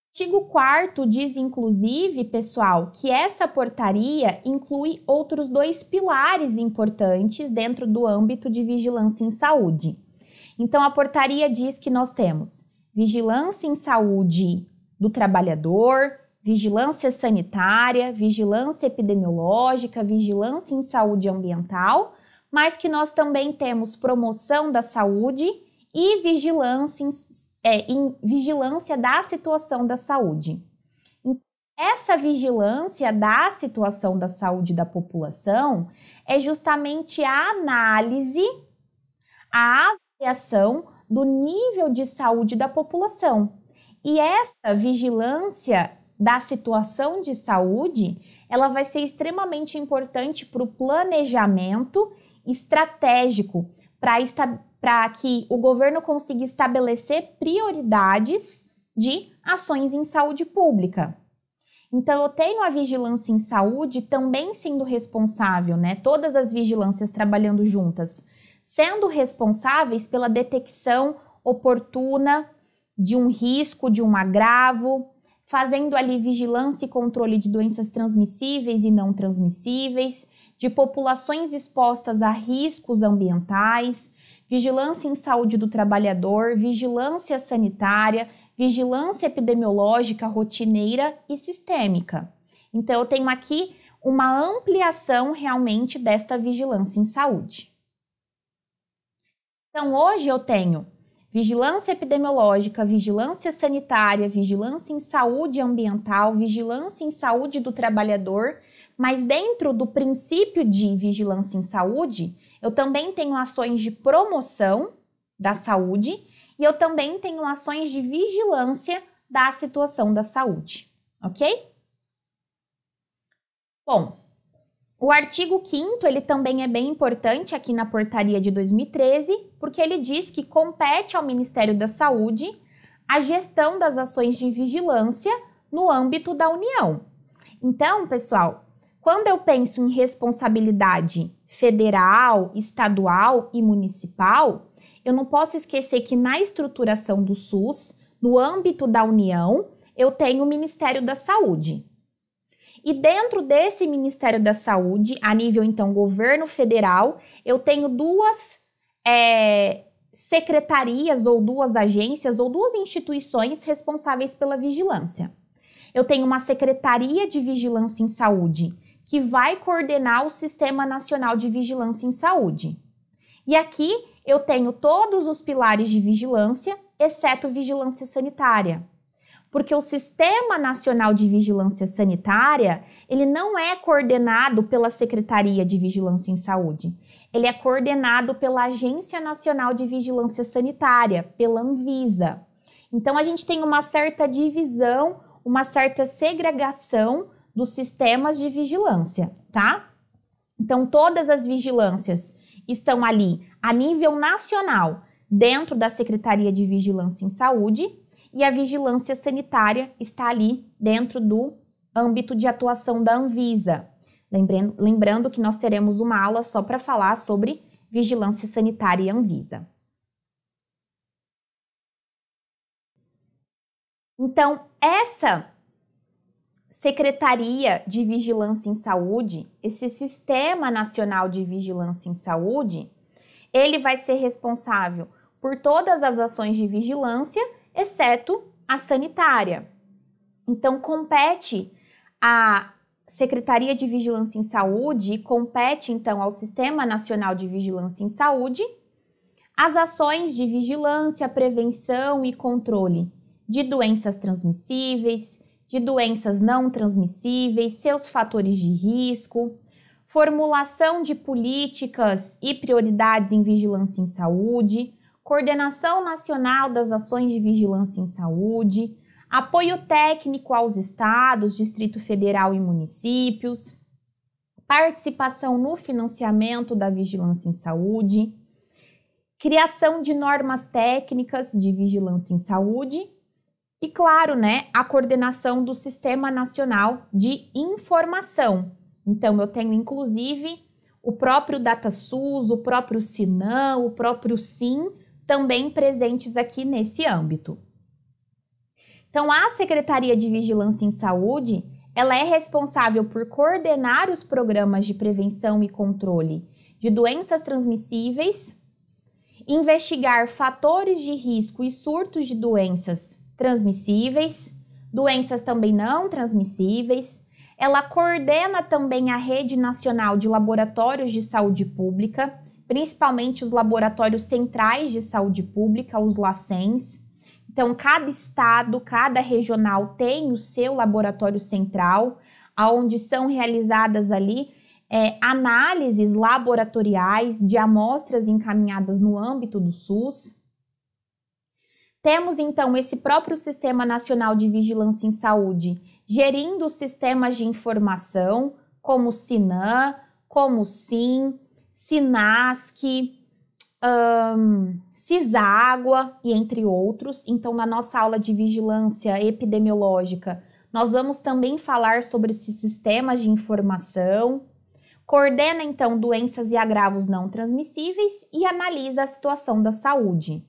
O artigo 4º diz, inclusive, pessoal, que essa portaria inclui outros 2 pilares importantes dentro do âmbito de vigilância em saúde. Então, a portaria diz que nós temos vigilância em saúde do trabalhador, vigilância sanitária, vigilância epidemiológica, vigilância em saúde ambiental, mas que nós também temos promoção da saúde e vigilância da situação da saúde. Essa vigilância da situação da saúde da população é justamente a análise, a avaliação do nível de saúde da população. E essa vigilância da situação de saúde, ela vai ser extremamente importante para o planejamento estratégico, para que o governo consiga estabelecer prioridades de ações em saúde pública. Então, eu tenho a vigilância em saúde também sendo responsável, né? Todas as vigilâncias trabalhando juntas, sendo responsáveis pela detecção oportuna de um risco, de um agravo, fazendo ali vigilância e controle de doenças transmissíveis e não transmissíveis, de populações expostas a riscos ambientais, vigilância em saúde do trabalhador, vigilância sanitária, vigilância epidemiológica rotineira e sistêmica. Então, eu tenho aqui uma ampliação realmente desta vigilância em saúde. Então, hoje eu tenho vigilância epidemiológica, vigilância sanitária, vigilância em saúde ambiental, vigilância em saúde do trabalhador, mas dentro do princípio de vigilância em saúde, eu também tenho ações de promoção da saúde e eu também tenho ações de vigilância da situação da saúde, ok? Bom, o artigo 5º, ele também é bem importante aqui na portaria de 2013, porque ele diz que compete ao Ministério da Saúde a gestão das ações de vigilância no âmbito da União. Então, pessoal, quando eu penso em responsabilidade federal, estadual e municipal, eu não posso esquecer que na estruturação do SUS, no âmbito da União, eu tenho o Ministério da Saúde. E dentro desse Ministério da Saúde, a nível, então, governo federal, eu tenho duas secretarias ou duas agências ou duas instituições responsáveis pela vigilância. Eu tenho uma Secretaria de Vigilância em Saúde, que vai coordenar o Sistema Nacional de Vigilância em Saúde. E aqui eu tenho todos os pilares de vigilância, exceto vigilância sanitária. Porque o Sistema Nacional de Vigilância Sanitária, ele não é coordenado pela Secretaria de Vigilância em Saúde. Ele é coordenado pela Agência Nacional de Vigilância Sanitária, pela Anvisa. Então, a gente tem uma certa divisão, uma certa segregação dos sistemas de vigilância, tá? Então, todas as vigilâncias estão ali a nível nacional, dentro da Secretaria de Vigilância em Saúde, e a vigilância sanitária está ali dentro do âmbito de atuação da Anvisa. Lembrando que nós teremos uma aula só para falar sobre vigilância sanitária e Anvisa. Então, essa Secretaria de Vigilância em Saúde, esse Sistema Nacional de Vigilância em Saúde, ele vai ser responsável por todas as ações de vigilância, exceto a sanitária. Então, compete à Secretaria de Vigilância em Saúde e compete, então, ao Sistema Nacional de Vigilância em Saúde as ações de vigilância, prevenção e controle de doenças transmissíveis, de doenças não transmissíveis, seus fatores de risco, formulação de políticas e prioridades em vigilância em saúde, coordenação nacional das ações de vigilância em saúde, apoio técnico aos estados, Distrito Federal e municípios, participação no financiamento da vigilância em saúde, criação de normas técnicas de vigilância em saúde e, claro, a coordenação do Sistema Nacional de Informação. Então, eu tenho, inclusive, o próprio DataSUS, o próprio SINAM, o próprio SIM, também presentes aqui nesse âmbito. Então, a Secretaria de Vigilância em Saúde, ela é responsável por coordenar os programas de prevenção e controle de doenças transmissíveis, investigar fatores de risco e surtos de doenças transmissíveis, doenças também não transmissíveis. Ela coordena também a Rede Nacional de Laboratórios de Saúde Pública, principalmente os laboratórios centrais de saúde pública, os LACENS. Então, cada estado, cada regional tem o seu laboratório central, onde são realizadas ali análises laboratoriais de amostras encaminhadas no âmbito do SUS. Temos, então, esse próprio Sistema Nacional de Vigilância em Saúde, gerindo os sistemas de informação, como o SINAM, como o SIM, SINASC, CISÁGUA e entre outros. Então, na nossa aula de vigilância epidemiológica, nós vamos também falar sobre esses sistemas de informação. Coordena, então, doenças e agravos não transmissíveis e analisa a situação da saúde.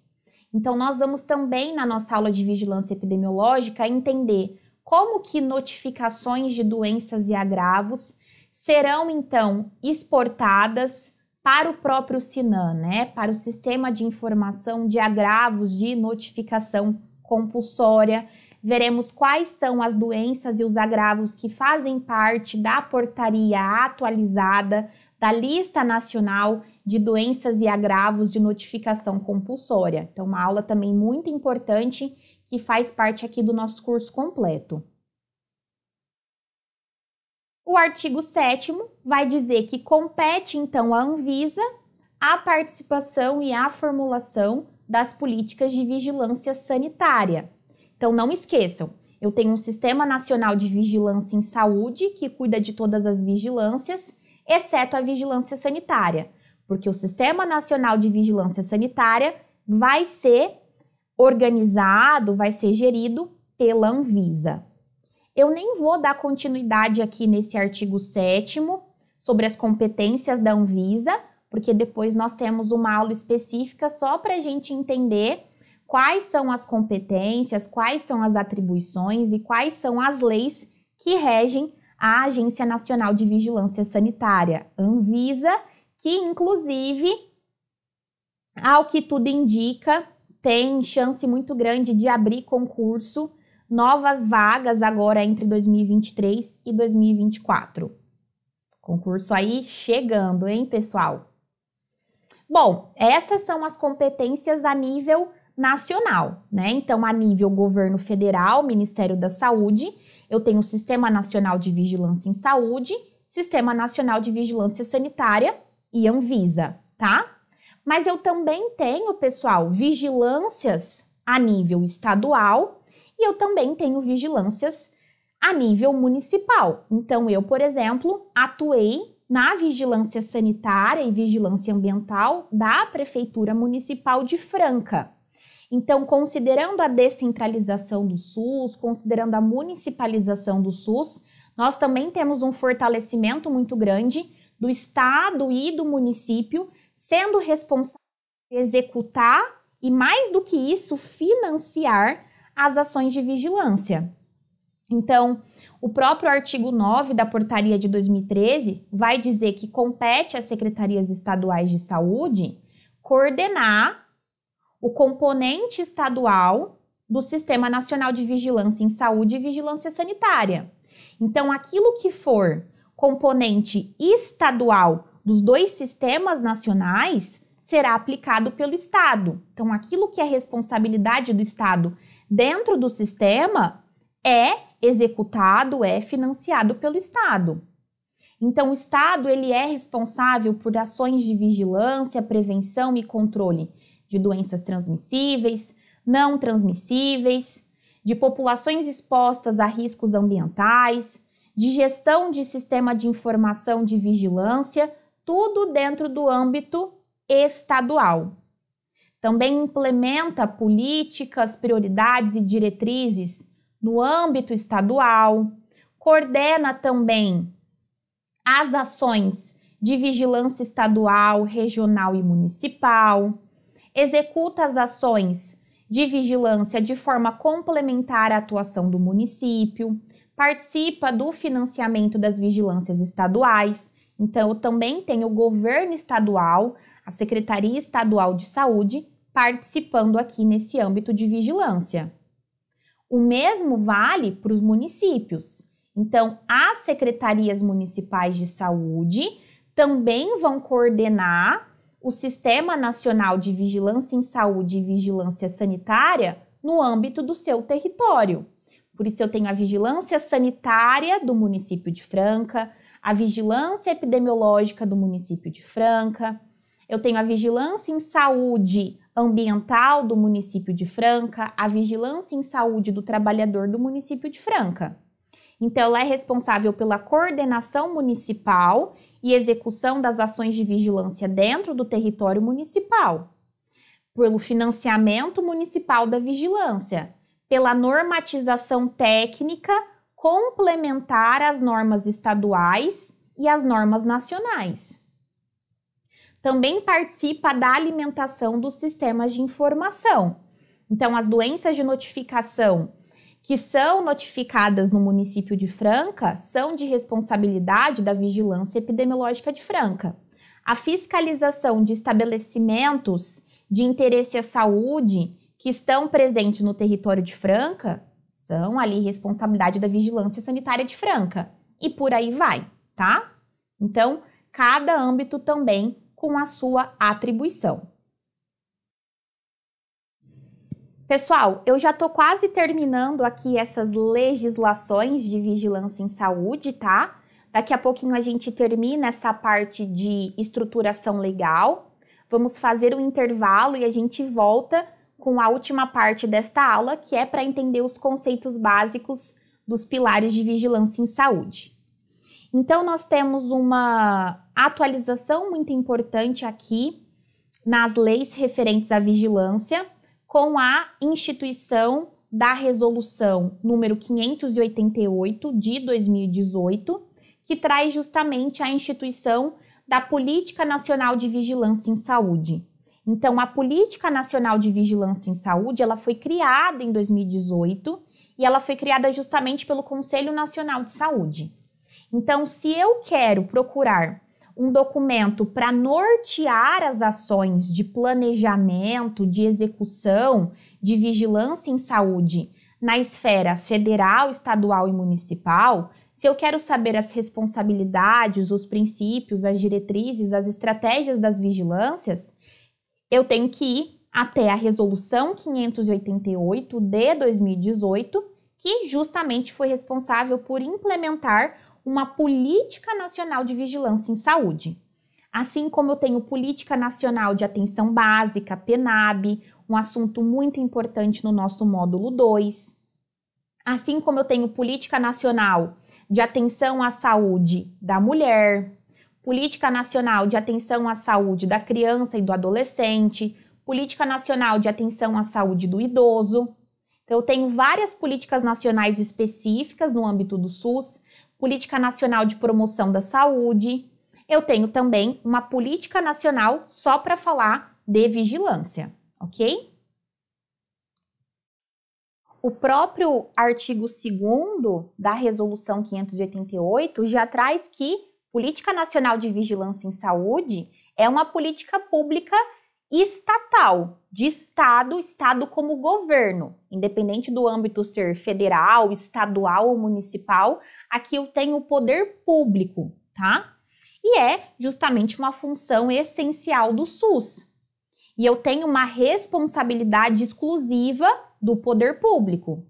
Então, nós vamos também, na nossa aula de vigilância epidemiológica, entender como que notificações de doenças e agravos serão, então, exportadas para o próprio SINAM, para o Sistema de Informação de Agravos de Notificação Compulsória. Veremos quais são as doenças e os agravos que fazem parte da portaria atualizada da Lista Nacional de Doenças e Agravos de Notificação Compulsória. Então, uma aula também muito importante que faz parte aqui do nosso curso completo. O artigo 7º vai dizer que compete, então, à Anvisa a participação e a formulação das políticas de vigilância sanitária. Então, não esqueçam, eu tenho um Sistema Nacional de Vigilância em Saúde que cuida de todas as vigilâncias, exceto a vigilância sanitária, porque o Sistema Nacional de Vigilância Sanitária vai ser organizado, vai ser gerido pela Anvisa. Eu nem vou dar continuidade aqui nesse artigo 7º sobre as competências da Anvisa, porque depois nós temos uma aula específica só para a gente entender quais são as competências, quais são as atribuições e quais são as leis que regem a Agência Nacional de Vigilância Sanitária, Anvisa, que inclusive, ao que tudo indica, tem chance muito grande de abrir concurso, novas vagas agora entre 2023 e 2024. Concurso aí chegando, hein, pessoal? Bom, essas são as competências a nível nacional, né? Então, a nível governo federal, Ministério da Saúde, eu tenho o Sistema Nacional de Vigilância em Saúde, Sistema Nacional de Vigilância Sanitária e Anvisa, tá? Mas eu também tenho, pessoal, vigilâncias a nível estadual e eu também tenho vigilâncias a nível municipal. Então, eu, por exemplo, atuei na vigilância sanitária e vigilância ambiental da Prefeitura Municipal de Franca. Então, considerando a descentralização do SUS, considerando a municipalização do SUS, nós também temos um fortalecimento muito grande do Estado e do município, sendo responsável por executar e, mais do que isso, financiar as ações de vigilância. Então, o próprio artigo 9 da Portaria de 2013 vai dizer que compete às secretarias estaduais de saúde coordenar o componente estadual do Sistema Nacional de Vigilância em Saúde e Vigilância Sanitária. Então, aquilo que for componente estadual dos dois sistemas nacionais será aplicado pelo Estado. Então, aquilo que é responsabilidade do Estado dentro do sistema é executado, é financiado pelo Estado. Então, o Estado ele é responsável por ações de vigilância, prevenção e controle de doenças transmissíveis, não transmissíveis, de populações expostas a riscos ambientais, de gestão de sistema de informação de vigilância, tudo dentro do âmbito estadual. Também implementa políticas, prioridades e diretrizes no âmbito estadual, coordena também as ações de vigilância estadual, regional e municipal, executa as ações de vigilância de forma complementar à atuação do município, participa do financiamento das vigilâncias estaduais. Então, eu também tenho o governo estadual, a Secretaria Estadual de Saúde, participando aqui nesse âmbito de vigilância. O mesmo vale para os municípios. Então, as secretarias municipais de saúde também vão coordenar o Sistema Nacional de Vigilância em Saúde e Vigilância Sanitária no âmbito do seu território. Por isso, eu tenho a vigilância sanitária do município de Franca, a vigilância epidemiológica do município de Franca, eu tenho a vigilância em saúde ambiental do município de Franca, a vigilância em saúde do trabalhador do município de Franca. Então, ela é responsável pela coordenação municipal e execução das ações de vigilância dentro do território municipal, pelo financiamento municipal da vigilância, pela normatização técnica complementar às normas estaduais e às normas nacionais. Também participa da alimentação dos sistemas de informação. Então, as doenças de notificação que são notificadas no município de Franca são de responsabilidade da Vigilância Epidemiológica de Franca. A fiscalização de estabelecimentos de interesse à saúde que estão presentes no território de Franca são ali responsabilidade da Vigilância Sanitária de Franca. E por aí vai, tá? Então, cada âmbito também com a sua atribuição. Pessoal, eu já tô quase terminando aqui essas legislações de vigilância em saúde, tá? Daqui a pouquinho a gente termina essa parte de estruturação legal. Vamos fazer um intervalo e a gente volta com a última parte desta aula, que é para entender os conceitos básicos dos pilares de vigilância em saúde. Então, nós temos uma atualização muito importante aqui nas leis referentes à vigilância, com a instituição da resolução número 588 de 2018, que traz justamente a instituição da Política Nacional de Vigilância em Saúde. Então, a Política Nacional de Vigilância em Saúde, ela foi criada em 2018 e ela foi criada justamente pelo Conselho Nacional de Saúde. Então, se eu quero procurar um documento para nortear as ações de planejamento, de execução, de vigilância em saúde na esfera federal, estadual e municipal, se eu quero saber as responsabilidades, os princípios, as diretrizes, as estratégias das vigilâncias, eu tenho que ir até a Resolução 588 de 2018, que justamente foi responsável por implementar uma Política Nacional de Vigilância em Saúde. Assim como eu tenho Política Nacional de Atenção Básica, PNAB, um assunto muito importante no nosso módulo 2. Assim como eu tenho Política Nacional de Atenção à Saúde da Mulher, Política Nacional de Atenção à Saúde da Criança e do Adolescente, Política Nacional de Atenção à Saúde do Idoso. Então, eu tenho várias políticas nacionais específicas no âmbito do SUS, Política Nacional de Promoção da Saúde. Eu tenho também uma Política Nacional só para falar de vigilância, ok? O próprio artigo 2º da Resolução 588 já traz que Política Nacional de Vigilância em Saúde é uma política pública estatal, de Estado como governo, independente do âmbito ser federal, estadual ou municipal, aqui eu tenho o poder público, tá? E é justamente uma função essencial do SUS. E eu tenho uma responsabilidade exclusiva do poder público.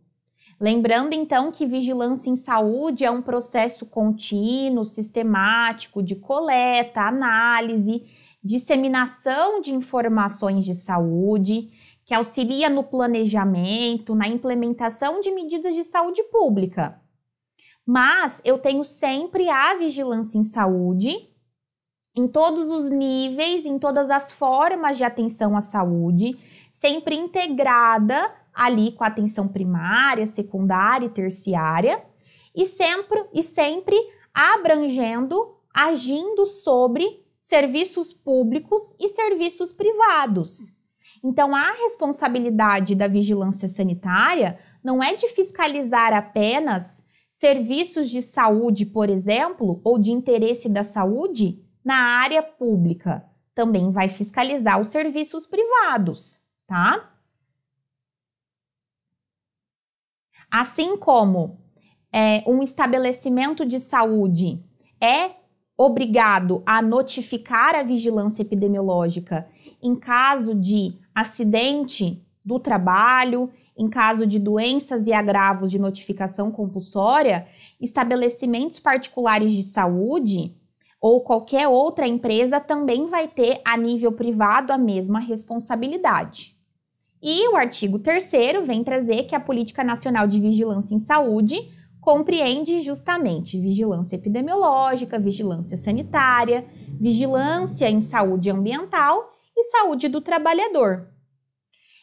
Lembrando, então, que vigilância em saúde é um processo contínuo, sistemático de coleta, análise, disseminação de informações de saúde, que auxilia no planejamento, na implementação de medidas de saúde pública. Mas eu tenho sempre a vigilância em saúde, em todos os níveis, em todas as formas de atenção à saúde, sempre integrada ali com a atenção primária, secundária e terciária, e sempre abrangendo, agindo sobre serviços públicos e serviços privados. Então, a responsabilidade da vigilância sanitária não é de fiscalizar apenas serviços de saúde, por exemplo, ou de interesse da saúde na área pública. Também vai fiscalizar os serviços privados, tá? Assim como um estabelecimento de saúde é obrigado a notificar a vigilância epidemiológica em caso de acidente do trabalho, em caso de doenças e agravos de notificação compulsória, estabelecimentos particulares de saúde ou qualquer outra empresa também vai ter a nível privado a mesma responsabilidade. E o artigo 3º vem trazer que a Política Nacional de Vigilância em Saúde compreende justamente vigilância epidemiológica, vigilância sanitária, vigilância em saúde ambiental e saúde do trabalhador.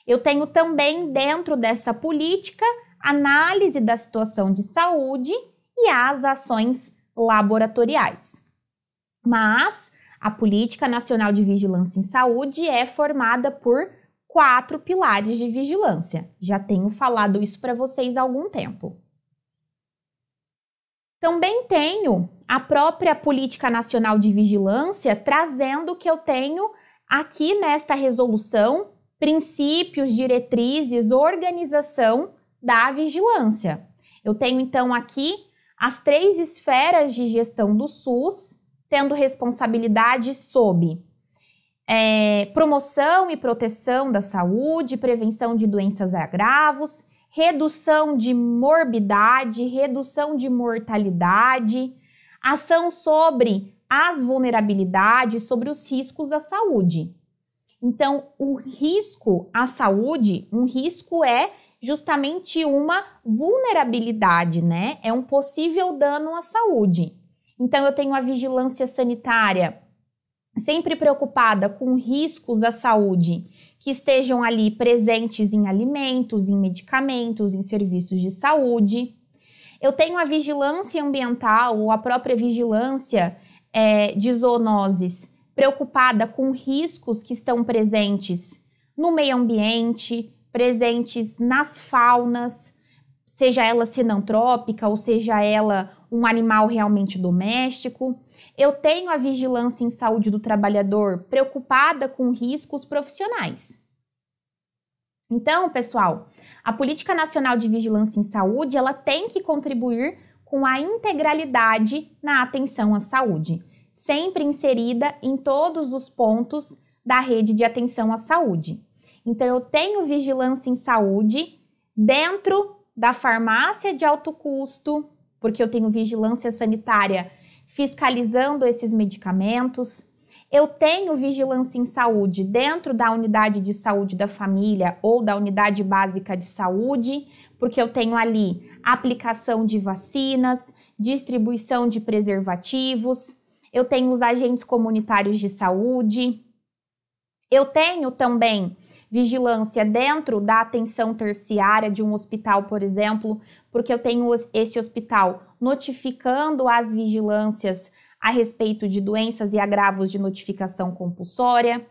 Eu tenho também dentro dessa política análise da situação de saúde e as ações laboratoriais. Mas a Política Nacional de Vigilância em Saúde é formada por 4 pilares de vigilância. Já tenho falado isso para vocês há algum tempo. Também tenho a própria Política Nacional de Vigilância trazendo que eu tenho aqui nesta resolução princípios, diretrizes, organização da vigilância. Eu tenho então aqui as 3 esferas de gestão do SUS, tendo responsabilidade sob promoção e proteção da saúde, prevenção de doenças e agravos, redução de morbidade, redução de mortalidade, ação sobre as vulnerabilidades, sobre os riscos à saúde. Então, o risco à saúde, um risco é justamente uma vulnerabilidade, né? É um possível dano à saúde. Então, eu tenho a vigilância sanitária sempre preocupada com riscos à saúde que estejam ali presentes em alimentos, em medicamentos, em serviços de saúde. Eu tenho a vigilância ambiental ou a própria vigilância de zoonoses, preocupada com riscos que estão presentes no meio ambiente, presentes nas faunas, seja ela sinantrópica ou seja ela um animal realmente doméstico. Eu tenho a vigilância em saúde do trabalhador, preocupada com riscos profissionais. Então, pessoal, a Política Nacional de Vigilância em Saúde, ela tem que contribuir com a integralidade na atenção à saúde, sempre inserida em todos os pontos da rede de atenção à saúde. Então, eu tenho vigilância em saúde dentro da farmácia de alto custo, porque eu tenho vigilância sanitária fiscalizando esses medicamentos. Eu tenho vigilância em saúde dentro da unidade de saúde da família ou da unidade básica de saúde, porque eu tenho ali aplicação de vacinas, distribuição de preservativos. Eu tenho os agentes comunitários de saúde. Eu tenho também vigilância dentro da atenção terciária de um hospital, por exemplo, porque eu tenho esse hospital notificando as vigilâncias a respeito de doenças e agravos de notificação compulsória.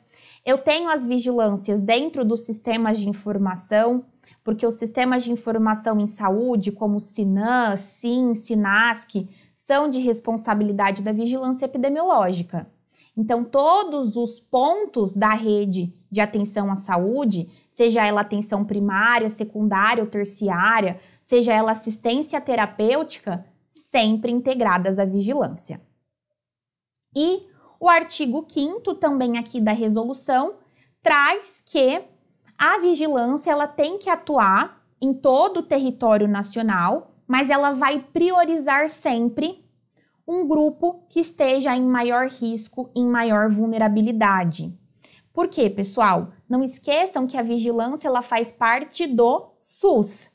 Eu tenho as vigilâncias dentro dos sistemas de informação, porque os sistemas de informação em saúde, como o SINAM, SIM, SINASC, são de responsabilidade da vigilância epidemiológica. Então, todos os pontos da rede de atenção à saúde, seja ela atenção primária, secundária ou terciária, seja ela assistência terapêutica, sempre integradas à vigilância. E o artigo 5º também aqui da resolução traz que a vigilância ela tem que atuar em todo o território nacional, mas ela vai priorizar sempre um grupo que esteja em maior risco, em maior vulnerabilidade. Por quê, pessoal? Não esqueçam que a vigilância ela faz parte do SUS.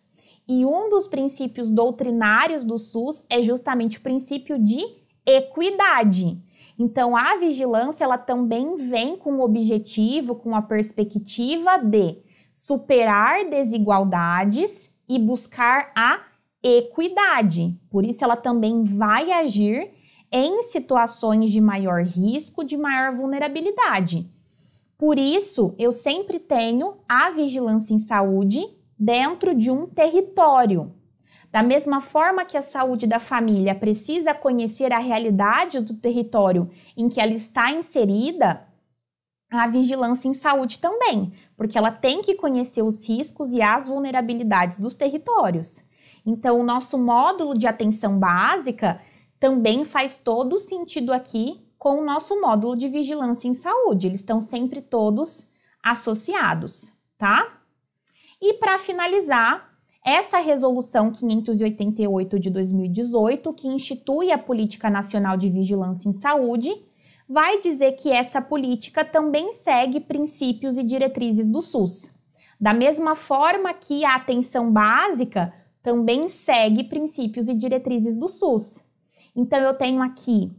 E um dos princípios doutrinários do SUS é justamente o princípio de equidade. Então, a vigilância ela também vem com o objetivo, com a perspectiva de superar desigualdades e buscar a equidade. Por isso, ela também vai agir em situações de maior risco, de maior vulnerabilidade. Por isso, eu sempre tenho a vigilância em saúde dentro de um território. Da mesma forma que a saúde da família precisa conhecer a realidade do território em que ela está inserida, a vigilância em saúde também, porque ela tem que conhecer os riscos e as vulnerabilidades dos territórios. Então, o nosso módulo de atenção básica também faz todo sentido aqui com o nosso módulo de vigilância em saúde. Eles estão sempre todos associados, tá? E para finalizar, essa resolução 588 de 2018, que institui a Política Nacional de Vigilância em Saúde, vai dizer que essa política também segue princípios e diretrizes do SUS. Da mesma forma que a atenção básica também segue princípios e diretrizes do SUS. Então, eu tenho aqui,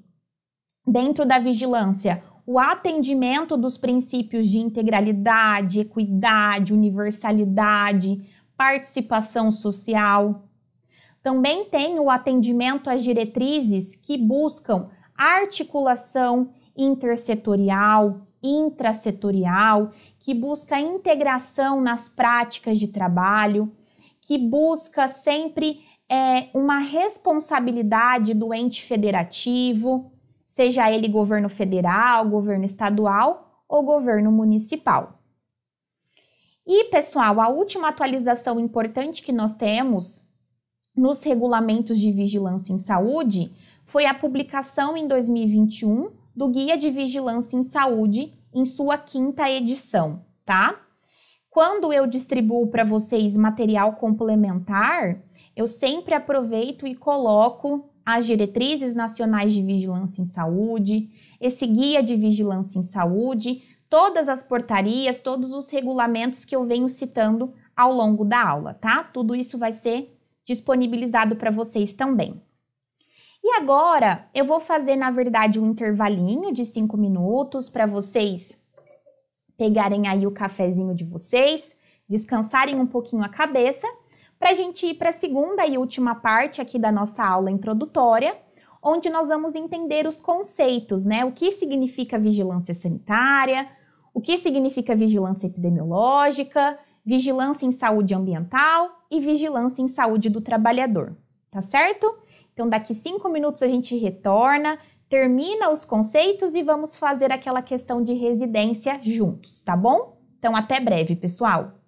dentro da vigilância, o atendimento dos princípios de integralidade, equidade, universalidade, participação social. Também tem o atendimento às diretrizes que buscam articulação intersetorial, intrasetorial, que busca integração nas práticas de trabalho, que busca sempre uma responsabilidade do ente federativo, seja ele governo federal, governo estadual ou governo municipal. E, pessoal, a última atualização importante que nós temos nos regulamentos de vigilância em saúde foi a publicação em 2021 do Guia de Vigilância em Saúde em sua 5ª edição, tá? Quando eu distribuo para vocês material complementar, eu sempre aproveito e coloco as diretrizes nacionais de vigilância em saúde, esse guia de vigilância em saúde, todas as portarias, todos os regulamentos que eu venho citando ao longo da aula, tá? Tudo isso vai ser disponibilizado para vocês também. E agora, eu vou fazer, na verdade, um intervalinho de 5 minutos para vocês pegarem aí o cafezinho de vocês, descansarem um pouquinho a cabeça, para a gente ir para a segunda e última parte aqui da nossa aula introdutória, onde nós vamos entender os conceitos, né? O que significa vigilância sanitária, o que significa vigilância epidemiológica, vigilância em saúde ambiental e vigilância em saúde do trabalhador, tá certo? Então, daqui 5 minutos a gente retorna, termina os conceitos e vamos fazer aquela questão de residência juntos, tá bom? Então, até breve, pessoal!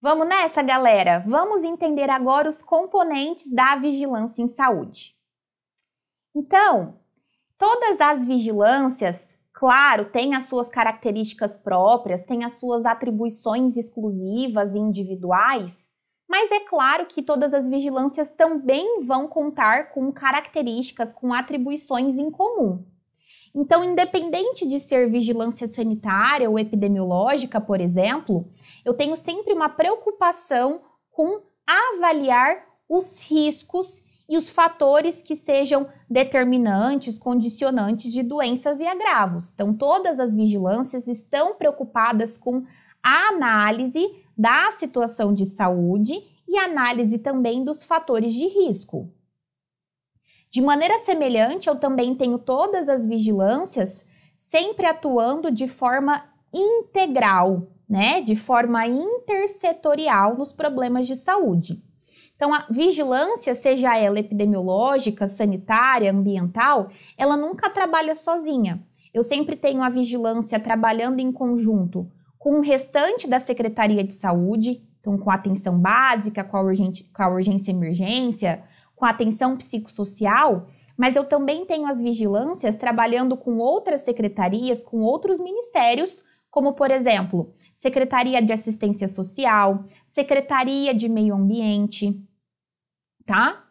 Vamos nessa, galera? Vamos entender agora os componentes da vigilância em saúde. Então, todas as vigilâncias, claro, têm as suas características próprias, têm as suas atribuições exclusivas e individuais, mas é claro que todas as vigilâncias também vão contar com características, com atribuições em comum. Então, independente de ser vigilância sanitária ou epidemiológica, por exemplo, eu tenho sempre uma preocupação com avaliar os riscos e os fatores que sejam determinantes, condicionantes de doenças e agravos. Então, todas as vigilâncias estão preocupadas com a análise da situação de saúde e análise também dos fatores de risco. De maneira semelhante, eu também tenho todas as vigilâncias sempre atuando de forma integral, né? De forma intersetorial nos problemas de saúde. Então, a vigilância, seja ela epidemiológica, sanitária, ambiental, ela nunca trabalha sozinha. Eu sempre tenho a vigilância trabalhando em conjunto com o restante da Secretaria de Saúde, então com a atenção básica, com a urgência e emergência, com a atenção psicossocial, mas eu também tenho as vigilâncias trabalhando com outras secretarias, com outros ministérios, como, por exemplo, Secretaria de Assistência Social, Secretaria de Meio Ambiente, tá?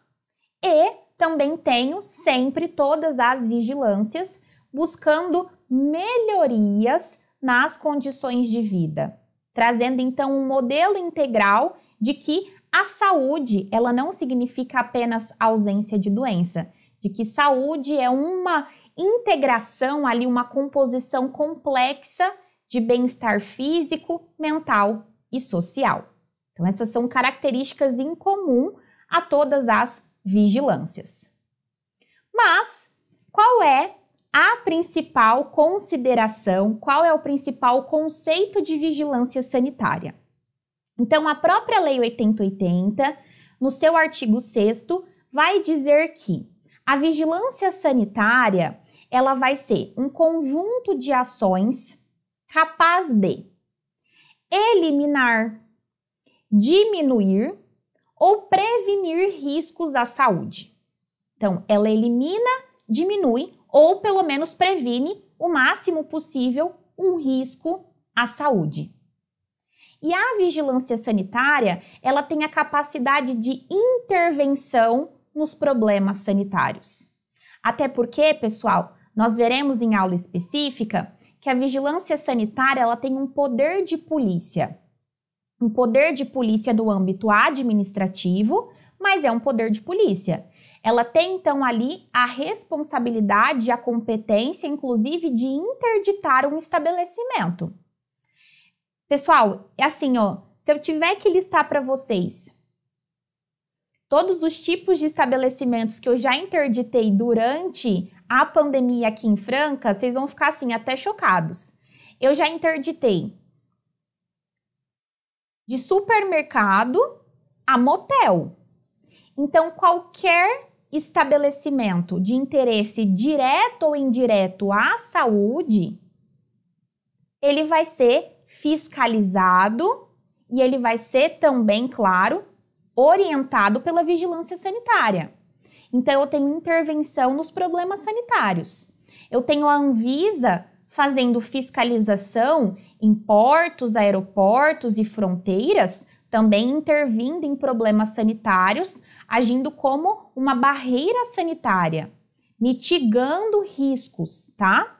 E também tenho sempre todas as vigilâncias buscando melhorias nas condições de vida, trazendo então um modelo integral de que a saúde, ela não significa apenas ausência de doença, de que saúde é uma integração ali, uma composição complexa de bem-estar físico, mental e social. Então, essas são características em comum a todas as vigilâncias. Mas, qual é a principal consideração, qual é o principal conceito de vigilância sanitária? Então, a própria Lei 8080, no seu artigo 6º, vai dizer que a vigilância sanitária, ela vai ser um conjunto de ações capaz de eliminar, diminuir ou prevenir riscos à saúde. Então, ela elimina, diminui ou pelo menos previne o máximo possível um risco à saúde. E a vigilância sanitária, ela tem a capacidade de intervenção nos problemas sanitários. Até porque, pessoal, nós veremos em aula específica que a vigilância sanitária, ela tem um poder de polícia. Um poder de polícia do âmbito administrativo, mas é um poder de polícia. Ela tem, então, ali a responsabilidade, a competência, inclusive, de interditar um estabelecimento. Pessoal, é assim, ó, se eu tiver que listar para vocês todos os tipos de estabelecimentos que eu já interditei durante a pandemia aqui em Franca, vocês vão ficar assim, até chocados. Eu já interditei de supermercado a motel. Então, qualquer estabelecimento de interesse direto ou indireto à saúde, ele vai ser fiscalizado e ele vai ser também, claro, orientado pela vigilância sanitária. Então, eu tenho intervenção nos problemas sanitários. Eu tenho a Anvisa fazendo fiscalização em portos, aeroportos e fronteiras, também intervindo em problemas sanitários, agindo como uma barreira sanitária, mitigando riscos, tá?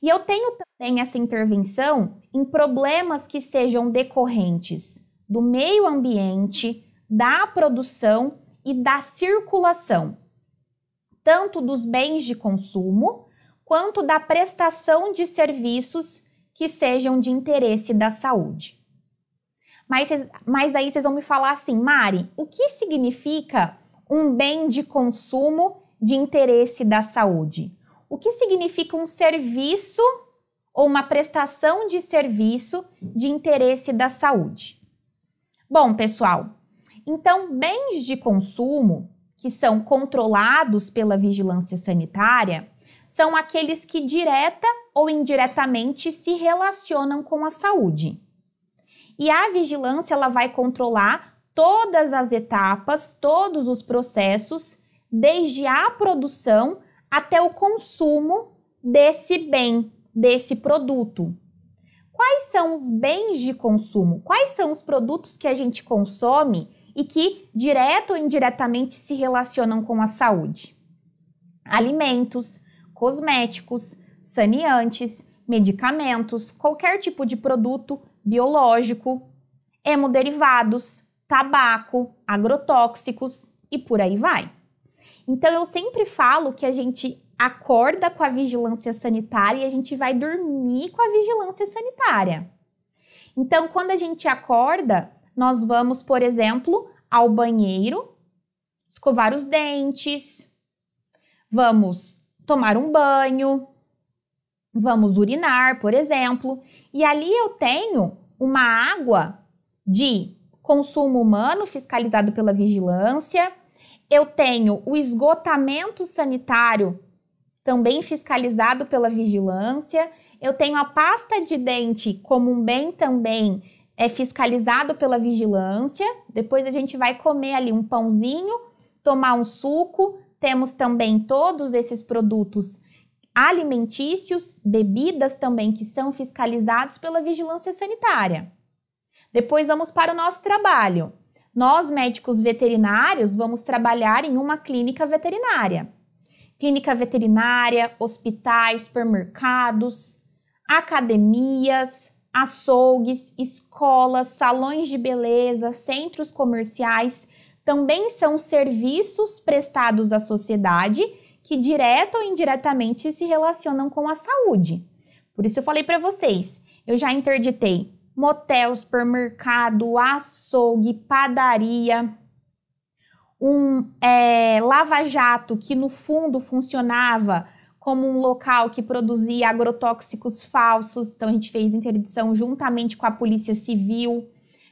E eu tenho também essa intervenção em problemas que sejam decorrentes do meio ambiente, da produção e da circulação, tanto dos bens de consumo, quanto da prestação de serviços que sejam de interesse da saúde. Mas aí vocês vão me falar assim, Mari, o que significa um bem de consumo de interesse da saúde? O que significa um serviço ou uma prestação de serviço de interesse da saúde? Bom, pessoal, então bens de consumo que são controlados pela vigilância sanitária são aqueles que direta ou indiretamente se relacionam com a saúde. E a vigilância ela vai controlar todas as etapas, todos os processos, desde a produção até o consumo desse bem, desse produto. Quais são os bens de consumo? Quais são os produtos que a gente consome e que, direto ou indiretamente, se relacionam com a saúde? Alimentos, cosméticos, saneantes, medicamentos, qualquer tipo de produto biológico, hemoderivados, tabaco, agrotóxicos e por aí vai. Então, eu sempre falo que a gente acorda com a vigilância sanitária e a gente vai dormir com a vigilância sanitária. Então, quando a gente acorda, nós vamos, por exemplo, ao banheiro, escovar os dentes, vamos tomar um banho, vamos urinar, por exemplo, e ali eu tenho uma água de consumo humano fiscalizado pela vigilância, eu tenho o esgotamento sanitário também fiscalizado pela vigilância, eu tenho a pasta de dente como um bem também fiscalizado pela vigilância, depois a gente vai comer ali um pãozinho, tomar um suco, temos também todos esses produtos alimentícios, bebidas também que são fiscalizados pela vigilância sanitária. Depois vamos para o nosso trabalho. Nós, médicos veterinários, vamos trabalhar em uma clínica veterinária. Clínica veterinária, hospitais, supermercados, academias, açougues, escolas, salões de beleza, centros comerciais, também são serviços prestados à sociedade que direto ou indiretamente se relacionam com a saúde. Por isso eu falei para vocês, eu já interditei motel, supermercado, açougue, padaria, lava-jato que no fundo funcionava como um local que produzia agrotóxicos falsos, então a gente fez interdição juntamente com a Polícia Civil.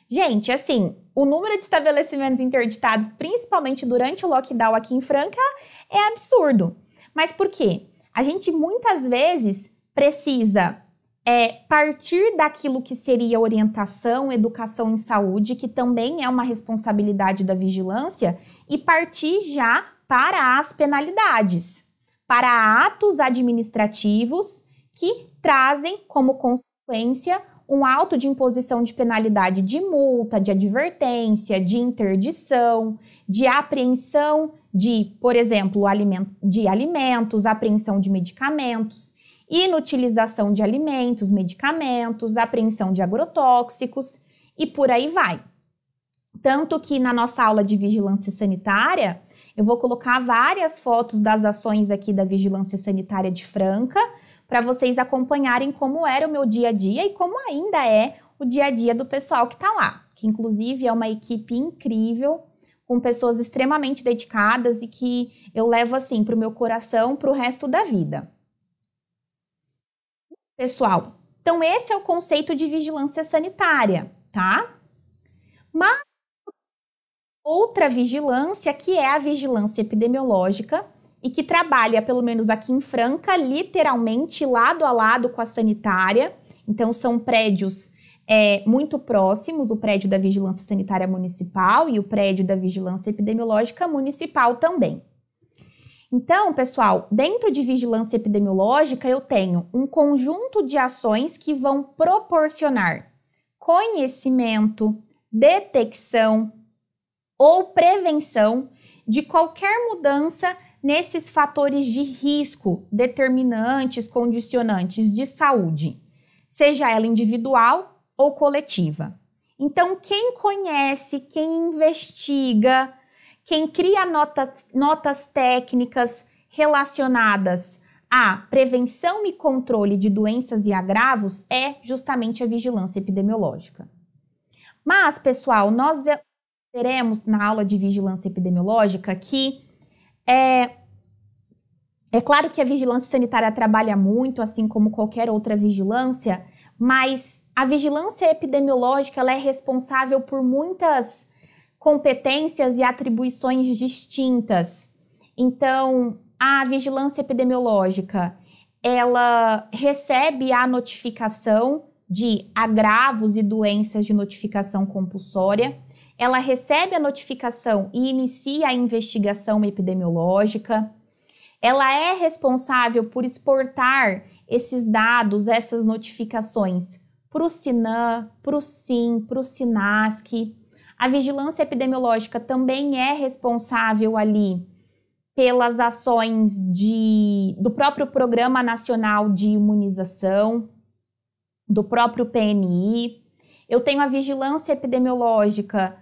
Gente, assim, o número de estabelecimentos interditados, principalmente durante o lockdown aqui em Franca, é absurdo. Mas por quê? A gente muitas vezes precisa partir daquilo que seria orientação, educação em saúde, que também é uma responsabilidade da vigilância, e partir já para as penalidades, para atos administrativos que trazem como consequência um auto de imposição de penalidade de multa, de advertência, de interdição, de apreensão de, por exemplo, de alimentos, apreensão de medicamentos, inutilização de alimentos, medicamentos, apreensão de agrotóxicos e por aí vai. Tanto que na nossa aula de vigilância sanitária, eu vou colocar várias fotos das ações aqui da Vigilância Sanitária de Franca, para vocês acompanharem como era o meu dia a dia e como ainda é o dia a dia do pessoal que está lá, que inclusive é uma equipe incrível, com pessoas extremamente dedicadas e que eu levo assim para o meu coração para o resto da vida. Pessoal, então esse é o conceito de vigilância sanitária, tá? Mas outra vigilância que é a vigilância epidemiológica e que trabalha, pelo menos aqui em Franca, literalmente lado a lado com a sanitária. Então são prédios muito próximos, o prédio da Vigilância Sanitária Municipal e o prédio da Vigilância Epidemiológica Municipal também. Então, pessoal, dentro de vigilância epidemiológica, eu tenho um conjunto de ações que vão proporcionar conhecimento, detecção ou prevenção de qualquer mudança nesses fatores de risco, determinantes, condicionantes de saúde, seja ela individual ou coletiva. Então, quem conhece, quem investiga, quem cria notas técnicas relacionadas à prevenção e controle de doenças e agravos é justamente a vigilância epidemiológica. Mas, pessoal, nós veremos na aula de vigilância epidemiológica que é claro que a vigilância sanitária trabalha muito, assim como qualquer outra vigilância, mas a vigilância epidemiológica ela é responsável por muitas competências e atribuições distintas. Então, a vigilância epidemiológica, ela recebe a notificação de agravos e doenças de notificação compulsória. Ela recebe a notificação e inicia a investigação epidemiológica. Ela é responsável por exportar esses dados, essas notificações para o SINAM, para o SIM, para o SINASC. A vigilância epidemiológica também é responsável ali pelas ações do próprio Programa Nacional de Imunização, do próprio PNI. Eu tenho a vigilância epidemiológica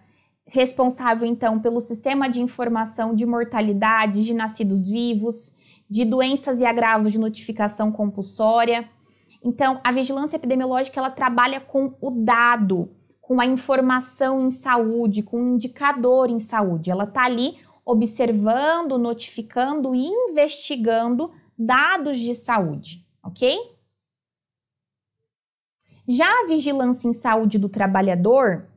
responsável, então, pelo Sistema de Informação de Mortalidade de Nascidos Vivos, de doenças e agravos de notificação compulsória. Então, a vigilância epidemiológica, ela trabalha com o dado, com a informação em saúde, com o indicador em saúde. Ela está ali observando, notificando e investigando dados de saúde, ok? Já a vigilância em saúde do trabalhador,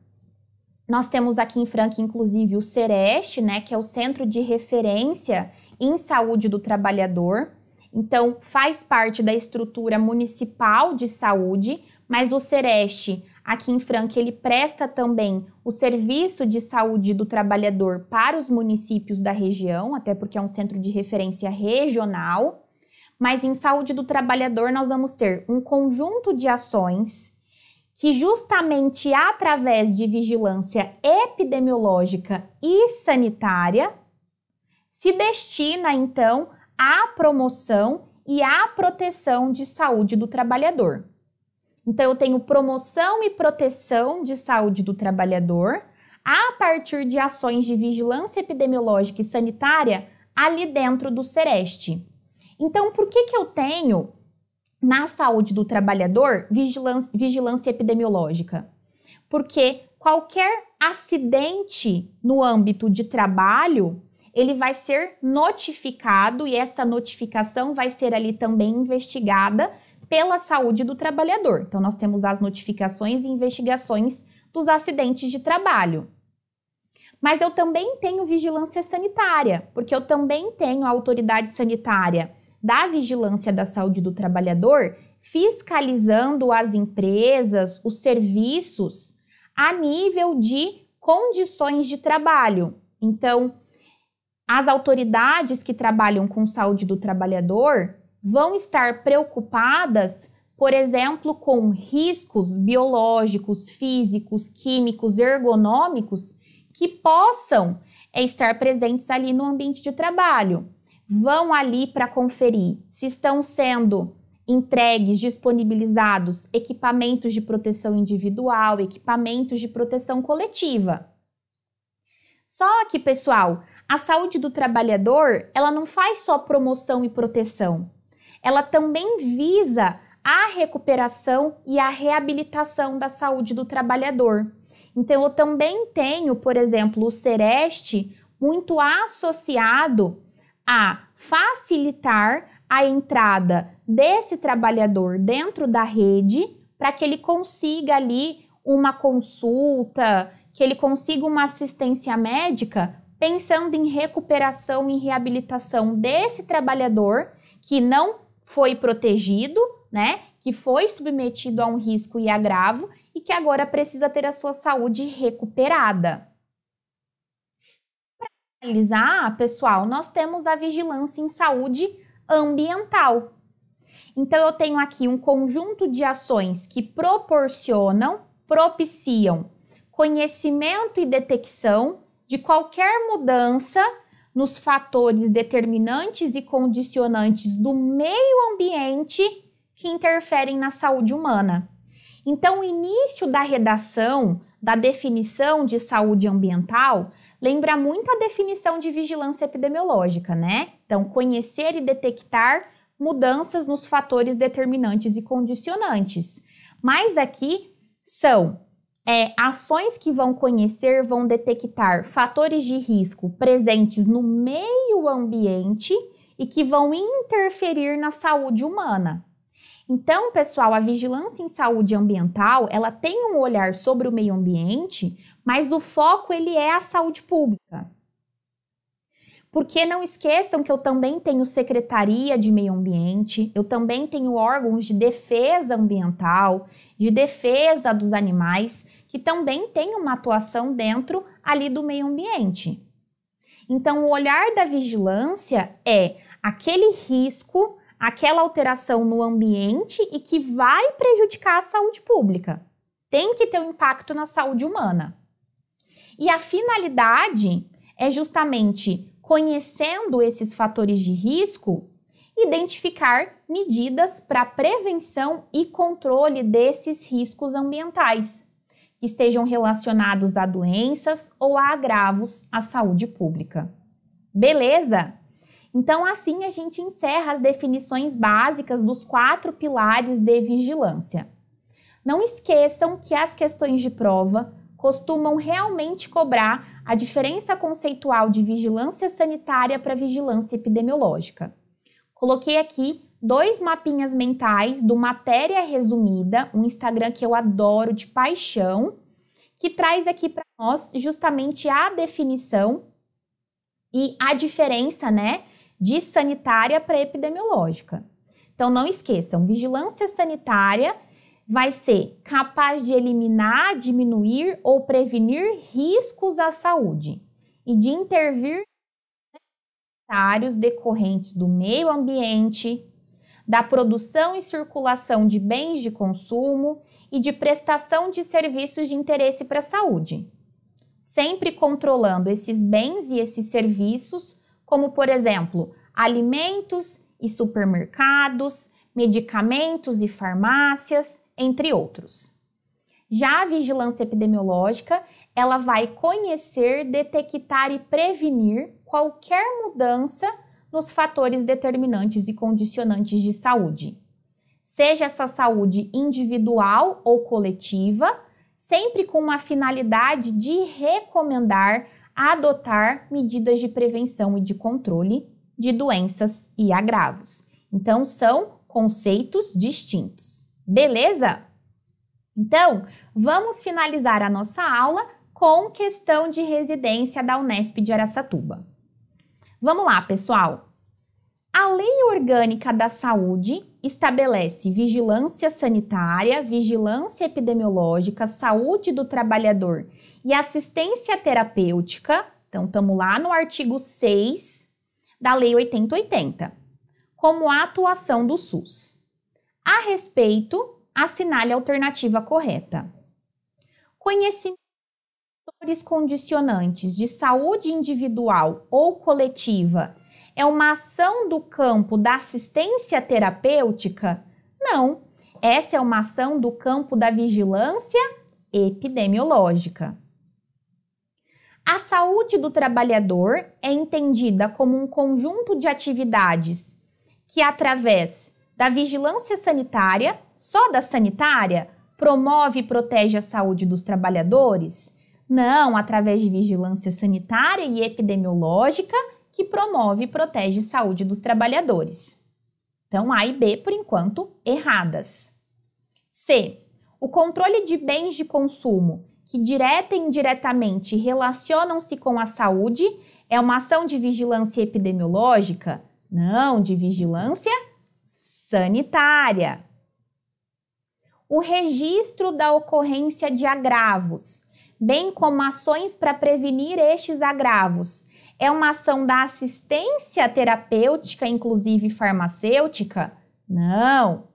nós temos aqui em Franca, inclusive, o CEREST, né, que é o Centro de Referência em Saúde do Trabalhador. Então, faz parte da estrutura municipal de saúde, mas o CEREST, aqui em Franca, ele presta também o serviço de saúde do trabalhador para os municípios da região, até porque é um centro de referência regional. Mas em saúde do trabalhador, nós vamos ter um conjunto de ações que justamente através de vigilância epidemiológica e sanitária se destina, então, à promoção e à proteção de saúde do trabalhador. Então, eu tenho promoção e proteção de saúde do trabalhador a partir de ações de vigilância epidemiológica e sanitária ali dentro do CEREST. Então, por que eu tenho na saúde do trabalhador vigilância epidemiológica? Porque qualquer acidente no âmbito de trabalho, ele vai ser notificado e essa notificação vai ser ali também investigada pela saúde do trabalhador. Então, nós temos as notificações e investigações dos acidentes de trabalho. Mas eu também tenho vigilância sanitária, porque eu também tenho a autoridade sanitária da vigilância da saúde do trabalhador fiscalizando as empresas, os serviços a nível de condições de trabalho. Então, as autoridades que trabalham com saúde do trabalhador vão estar preocupadas, por exemplo, com riscos biológicos, físicos, químicos, ergonômicos que possam estar presentes ali no ambiente de trabalho. Vão ali para conferir se estão sendo entregues, disponibilizados equipamentos de proteção individual, equipamentos de proteção coletiva. Só que, pessoal, a saúde do trabalhador, ela não faz só promoção e proteção. Ela também visa a recuperação e a reabilitação da saúde do trabalhador. Então, eu também tenho, por exemplo, o CEREST muito associado a facilitar a entrada desse trabalhador dentro da rede para que ele consiga ali uma consulta, que ele consiga uma assistência médica pensando em recuperação e reabilitação desse trabalhador que não foi protegido, né? Que foi submetido a um risco e agravo e que agora precisa ter a sua saúde recuperada. Para finalizar, pessoal, nós temos a vigilância em saúde ambiental. Então, eu tenho aqui um conjunto de ações que propiciam conhecimento e detecção de qualquer mudança nos fatores determinantes e condicionantes do meio ambiente que interferem na saúde humana. Então, o início da redação da definição de saúde ambiental lembra muito a definição de vigilância epidemiológica, né? Então, conhecer e detectar mudanças nos fatores determinantes e condicionantes. Mas aqui são ações que vão conhecer, vão detectar fatores de risco presentes no meio ambiente e que vão interferir na saúde humana. Então, pessoal, a vigilância em saúde ambiental, ela tem um olhar sobre o meio ambiente, mas o foco ele é a saúde pública. Porque não esqueçam que eu também tenho Secretaria de Meio Ambiente, eu também tenho órgãos de defesa ambiental, de defesa dos animais, que também têm uma atuação dentro ali do meio ambiente. Então, o olhar da vigilância é aquele risco, aquela alteração no ambiente e que vai prejudicar a saúde pública. Tem que ter um impacto na saúde humana. E a finalidade é justamente, conhecendo esses fatores de risco, identificar medidas para prevenção e controle desses riscos ambientais, que estejam relacionados a doenças ou a agravos à saúde pública. Beleza? Então, assim a gente encerra as definições básicas dos 4 pilares de vigilância. Não esqueçam que as questões de prova costumam realmente cobrar a diferença conceitual de vigilância sanitária para vigilância epidemiológica. Coloquei aqui 2 mapinhas mentais do Matéria Resumida, um Instagram que eu adoro de paixão, que traz aqui para nós justamente a definição e a diferença, né, de sanitária para epidemiológica. Então não esqueçam, vigilância sanitária vai ser capaz de eliminar, diminuir ou prevenir riscos à saúde e de intervir sanitários decorrentes do meio ambiente, da produção e circulação de bens de consumo e de prestação de serviços de interesse para a saúde, sempre controlando esses bens e esses serviços, como, por exemplo, alimentos e supermercados, medicamentos e farmácias, entre outros. Já a vigilância epidemiológica, ela vai conhecer, detectar e prevenir qualquer mudança nos fatores determinantes e condicionantes de saúde, seja essa saúde individual ou coletiva, sempre com uma finalidade de recomendar, adotar medidas de prevenção e de controle de doenças e agravos. Então, são conceitos distintos. Beleza? Então, vamos finalizar a nossa aula com questão de residência da Unesp de Araçatuba. Vamos lá, pessoal! A Lei Orgânica da Saúde estabelece vigilância sanitária, vigilância epidemiológica, saúde do trabalhador e assistência terapêutica. Então, estamos lá no artigo 6 da Lei 8080, como a atuação do SUS. A respeito, assinale a alternativa correta. Conhecimento de fatores condicionantes de saúde individual ou coletiva é uma ação do campo da assistência terapêutica? Não, essa é uma ação do campo da vigilância epidemiológica. A saúde do trabalhador é entendida como um conjunto de atividades que, através da vigilância sanitária, só da sanitária, promove e protege a saúde dos trabalhadores? Não, através de vigilância sanitária e epidemiológica, que promove e protege a saúde dos trabalhadores. Então, A e B, por enquanto, erradas. C. O controle de bens de consumo que direta e indiretamente relacionam-se com a saúde é uma ação de vigilância epidemiológica? Não, de vigilância sanitária. O registro da ocorrência de agravos, bem como ações para prevenir estes agravos, é uma ação da assistência terapêutica, inclusive farmacêutica? Não.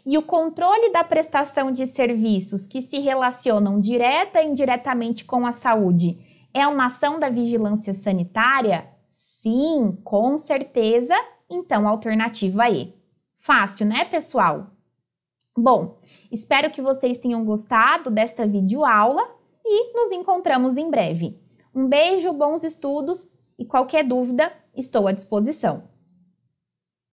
E o controle da prestação de serviços que se relacionam direta e indiretamente com a saúde é uma ação da vigilância sanitária? Sim, com certeza. Então, alternativa E. Fácil, né, pessoal? Bom, espero que vocês tenham gostado desta videoaula e nos encontramos em breve. Um beijo, bons estudos e qualquer dúvida, estou à disposição.